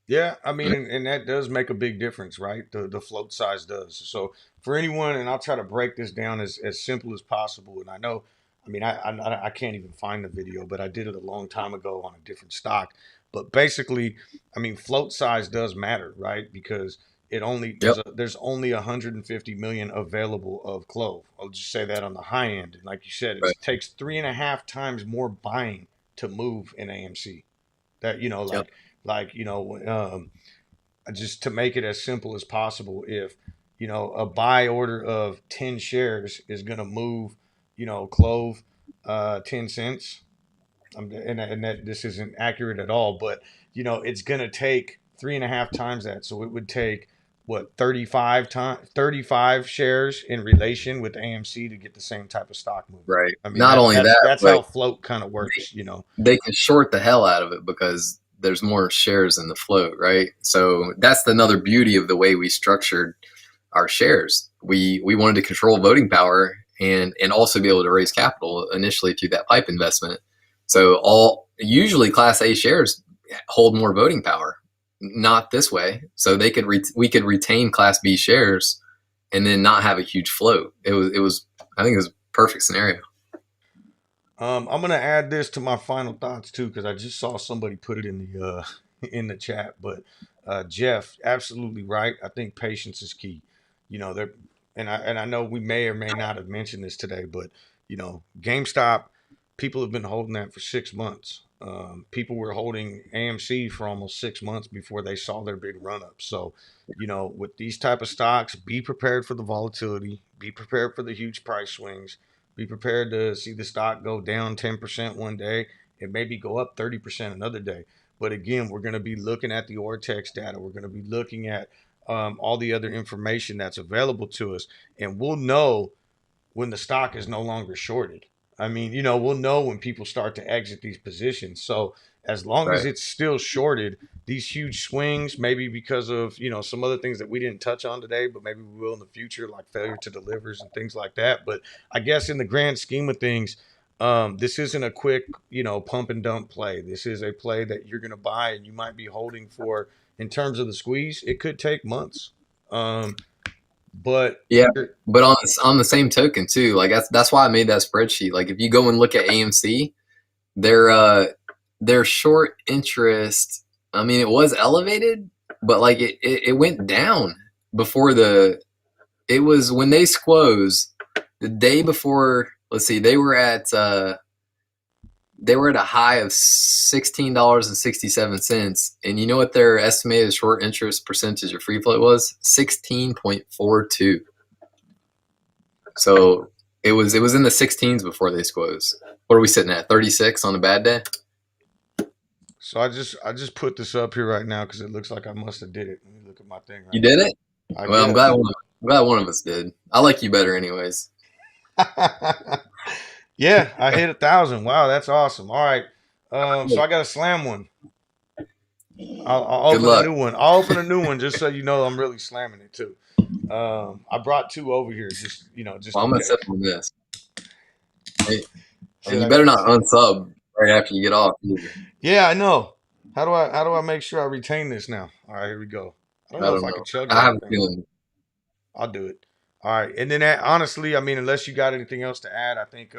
Yeah, I mean, and that does make a big difference, right? The float size does. So for anyone, and I'll try to break this down as simple as possible. And I know, I mean, I can't even find the video, but I did it a long time ago on a different stock. But basically, I mean, float size does matter, right? Because it only Yep. there's only 150 million available of Clove. I'll just say that on the high end. And like you said, it Right. takes 3.5 times more buying to move in AMC. That Yep. like just to make it as simple as possible, if a buy order of 10 shares is going to move Clove 10 cents. And that this isn't accurate at all, but it's going to take 3.5 times that. So it would take what 35 shares in relation with AMC to get the same type of stock movement. Right. I mean, Not only that, that's but how float kind of works. they can short the hell out of it because there's more shares in the float, right? So that's another beauty of the way we structured our shares. We wanted to control voting power and also be able to raise capital initially through that PIPE investment. So usually Class A shares hold more voting power. Not this way. So we could retain Class B shares and then not have a huge float. I think it was a perfect scenario. I'm gonna add this to my final thoughts too, because I just saw somebody put it in the in the chat. But Jeff, absolutely right. I think patience is key. There, and I know we may or may not have mentioned this today, but GameStop, people have been holding that for 6 months. People were holding AMC for almost 6 months before they saw their big run up. So, with these type of stocks, be prepared for the volatility. Be prepared for the huge price swings. Be prepared to see the stock go down 10% one day and maybe go up 30% another day. But again, we're going to be looking at the Ortex data. We're going to be looking at all the other information that's available to us. And we'll know when the stock is no longer shorted. I mean, we'll know when people start to exit these positions. So as long as Right. it's still shorted, these huge swings, maybe because of, some other things that we didn't touch on today, but maybe we will in the future, like failure to delivers and things like that. But I guess in the grand scheme of things, this isn't a quick, pump and dump play. This is a play that you're going to buy and you might be holding for, in terms of the squeeze, it could take months. But yeah, but on the same token too, like that's why I made that spreadsheet. Like if you go and look at AMC, their short interest, I mean, it was elevated, but like it went down before it was when they squoze the day before. Let's see, they were at a high of $16.67, and you know what their estimated short interest percentage of free float was? 16.42. So it was in the 16s before they squoze. What are we sitting at? 36 on a bad day? So I just put this up here right now because it looks like I must have did it. Let me look at my thing right You did it? now. I Well, I'm guess. glad one of us did. I like you better anyways. Yeah, I hit 1,000. Wow, that's awesome. All right. So I got to slam one. I'll Good open a luck. new one. I'll open a new one just so you know I'm really slamming it too. I brought two over here, just Well, I'm in gonna case. sip on this. Hey, and Shit, you I better gotta not see. unsub right after you get off either. Yeah, I know. How do I make sure I retain this now? All right, here we go. I don't I know if don't I can know. chug the I whole have a thing. feeling. I'll do it. All right, and then honestly, I mean, unless you got anything else to add, I think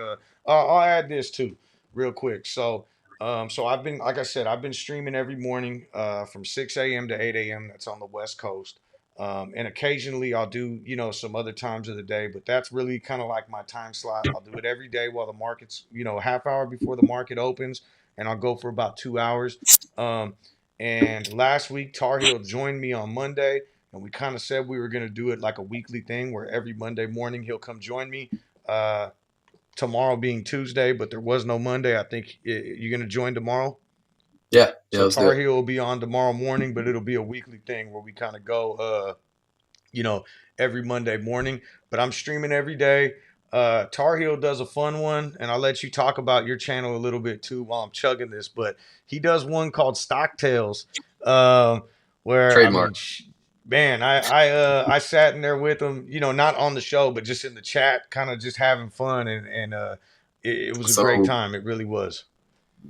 I'll add this too, real quick. So I've been, like I said, I've been streaming every morning from 6 a.m. to 8 a.m. That's on the West Coast, and occasionally I'll do some other times of the day, but that's really kind of like my time slot. I'll do it every day while the market's a half hour before the market opens, and I'll go for about 2 hours. Um, and last week, Tarheel joined me on Monday and we kind of said we were going to do it like a weekly thing where every Monday morning he'll come join me. Uh, Tomorrow being Tuesday, but there was no Monday. I think you're going to join tomorrow. Yeah, So let's do Tar it. Heel will be on tomorrow morning, but it'll be a weekly thing where we kind of go, you know, every Monday morning. But I'm streaming every day. Tar Heel does a fun one, and I'll let you talk about your channel a little bit too while I'm chugging this. But he does one called Stock Tales, where I Trademark. mean, man, I sat in there with him, not on the show, but just in the chat, kind of just having fun, and it was a great So time. It really was.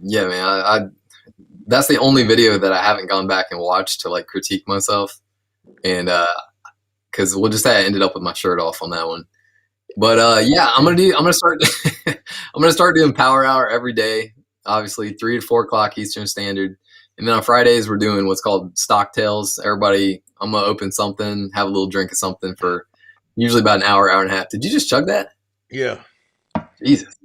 yeah, man, I that's the only video that I haven't gone back and watched to like critique myself, and because we'll just say I ended up with my shirt off on that one. But yeah, I'm gonna start I'm gonna start doing Power Hour every day. Obviously, 3 to 4 o'clock Eastern Standard, and then on Fridays we're doing what's called Stock Tales. Everybody, I'm gonna open something, have a little drink of something for usually about an hour, hour and a half. Did you just chug that? Yeah. Jesus.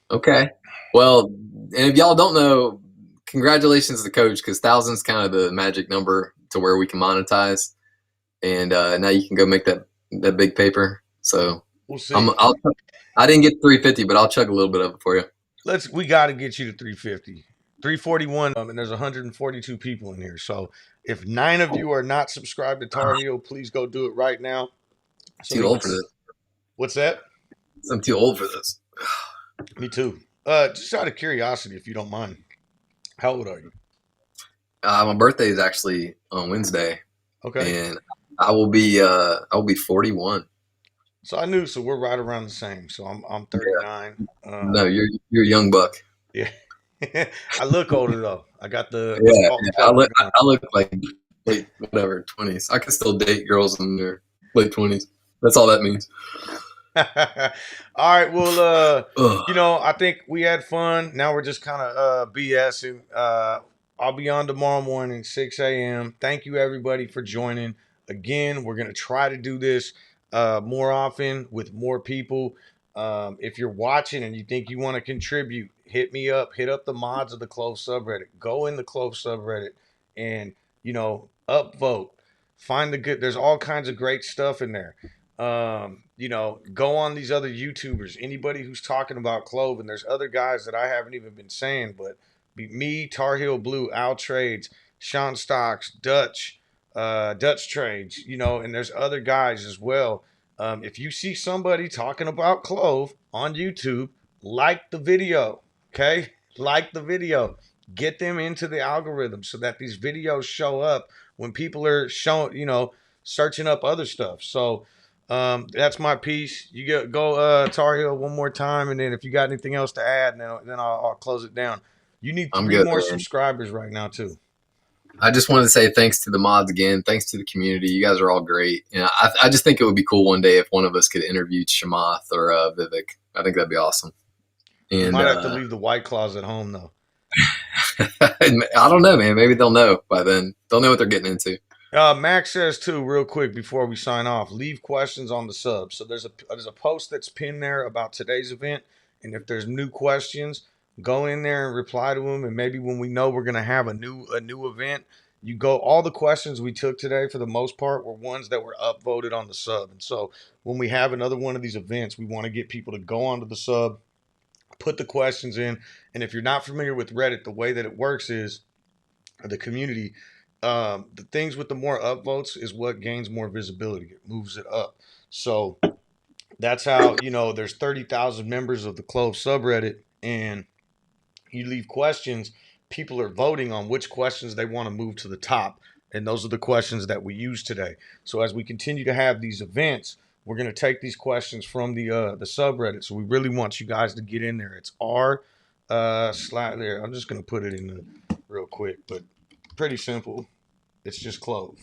Okay. Well, and if y'all don't know, congratulations to the coach because thousands kind of the magic number to where we can monetize, and now you can go make that big paper. So We'll see. I didn't get 350, but I'll chug a little bit of it for you. We got to get you to 350. 341, and there's 142 people in here. So if 9 of you are not subscribed to Tar Heel, please go do it right now. So Too we can. old for this. What's that? I'm too old for this. Me too. Just out of curiosity, if you don't mind, how old are you? My birthday is actually on Wednesday, Okay. and I will be 41. So I knew. So we're right around the same. So I'm Yeah. 39. No, you're a young buck. Yeah. I look older though. I got the Yeah, salt and yeah. I pepper look going. I look like late whatever 20s. I can still date girls in their late 20s. That's all that means. All right. Well, Ugh. I think we had fun. Now we're just kind of BSing. I'll be on tomorrow morning, 6 a.m. Thank you everybody for joining. Again, we're gonna try to do this more often with more people. If you're watching and you think you want to contribute, hit me up. Hit up the mods of the CLOV subreddit. Go in the CLOV subreddit and upvote. Find the good. There's all kinds of great stuff in there. Go on these other YouTubers, anybody who's talking about CLOV, and there's other guys that I haven't even been saying, but me, Tarheel Blue, Al Trades, Sean Stocks, Dutch Trades, and there's other guys as well. If you see somebody talking about CLOV on YouTube, like the video, okay? Like the video. Get them into the algorithm so that these videos show up when people are searching up other stuff. So that's my piece. You go Tar Heel one more time, and then if you got anything else to add, then I'll close it down. You need I'm 3 good, more man. subscribers right now too. I just wanted to say thanks to the mods again. Thanks to the community. You guys are all great. And I just think it would be cool one day if one of us could interview Shamath or Vivek. I think that'd be awesome. We And might have to leave the White Claws at home though. I don't know, man. Maybe they'll know by then. They'll know what they're getting into. Max says too, real quick before we sign off, leave questions on the sub. So there's a post that's pinned there about today's event, and if there's new questions, go in there and reply to them. And maybe when we know we're gonna have a new event, you go. All the questions we took today, for the most part, were ones that were upvoted on the sub. And so when we have another one of these events, we want to get people to go onto the sub, put the questions in, and if you're not familiar with Reddit, the way that it works is the community, the things with the more upvotes is what gains more visibility. It moves it up. So that's how there's 30,000 members of the CLOV subreddit, and you leave questions. People are voting on which questions they want to move to the top, and those are the questions that we use today. So as we continue to have these events, we're going to take these questions from the subreddit. So we really want you guys to get in there. It's r slash there. I'm just going to put it in real quick, but pretty simple. It's just CLOV.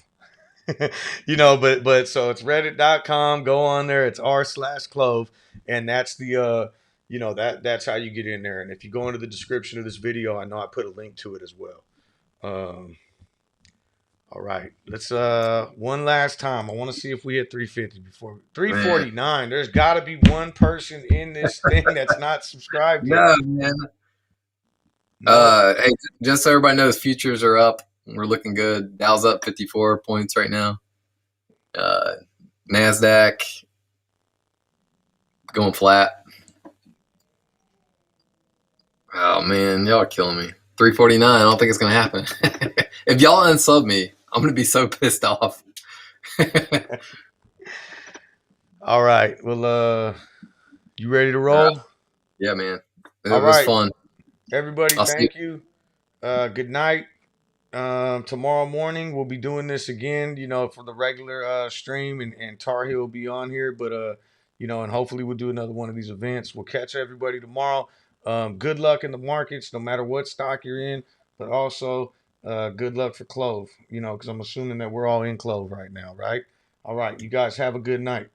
But so it's reddit.com. Go on there. It's r/CLOV, and that's the that's how you get in there. And if you go into the description of this video, I know I put a link to it as well. All right, let's one last time. I want to see if we hit 350 before 349. There's got to be one person in this thing that's not subscribed yet. No, man. No. Hey, just so everybody knows, futures are up. We're looking good. Dow's up 54 points right now. NASDAQ going flat. Oh, man, y'all are killing me. 349, I don't think it's going to happen. If y'all unsub me, I'm going to be so pissed off. All right. Well, you ready to roll? Yeah, man. It All was right. fun. Everybody, I'll see thank you. Good night. Tomorrow morning we'll be doing this again, for the regular stream, and Tar Heel will be on here, but and hopefully we'll do another one of these events. We'll catch everybody tomorrow. Good luck in the markets, no matter what stock you're in, but also good luck for CLOV, because I'm assuming that we're all in CLOV right now, right? All right, you guys have a good night.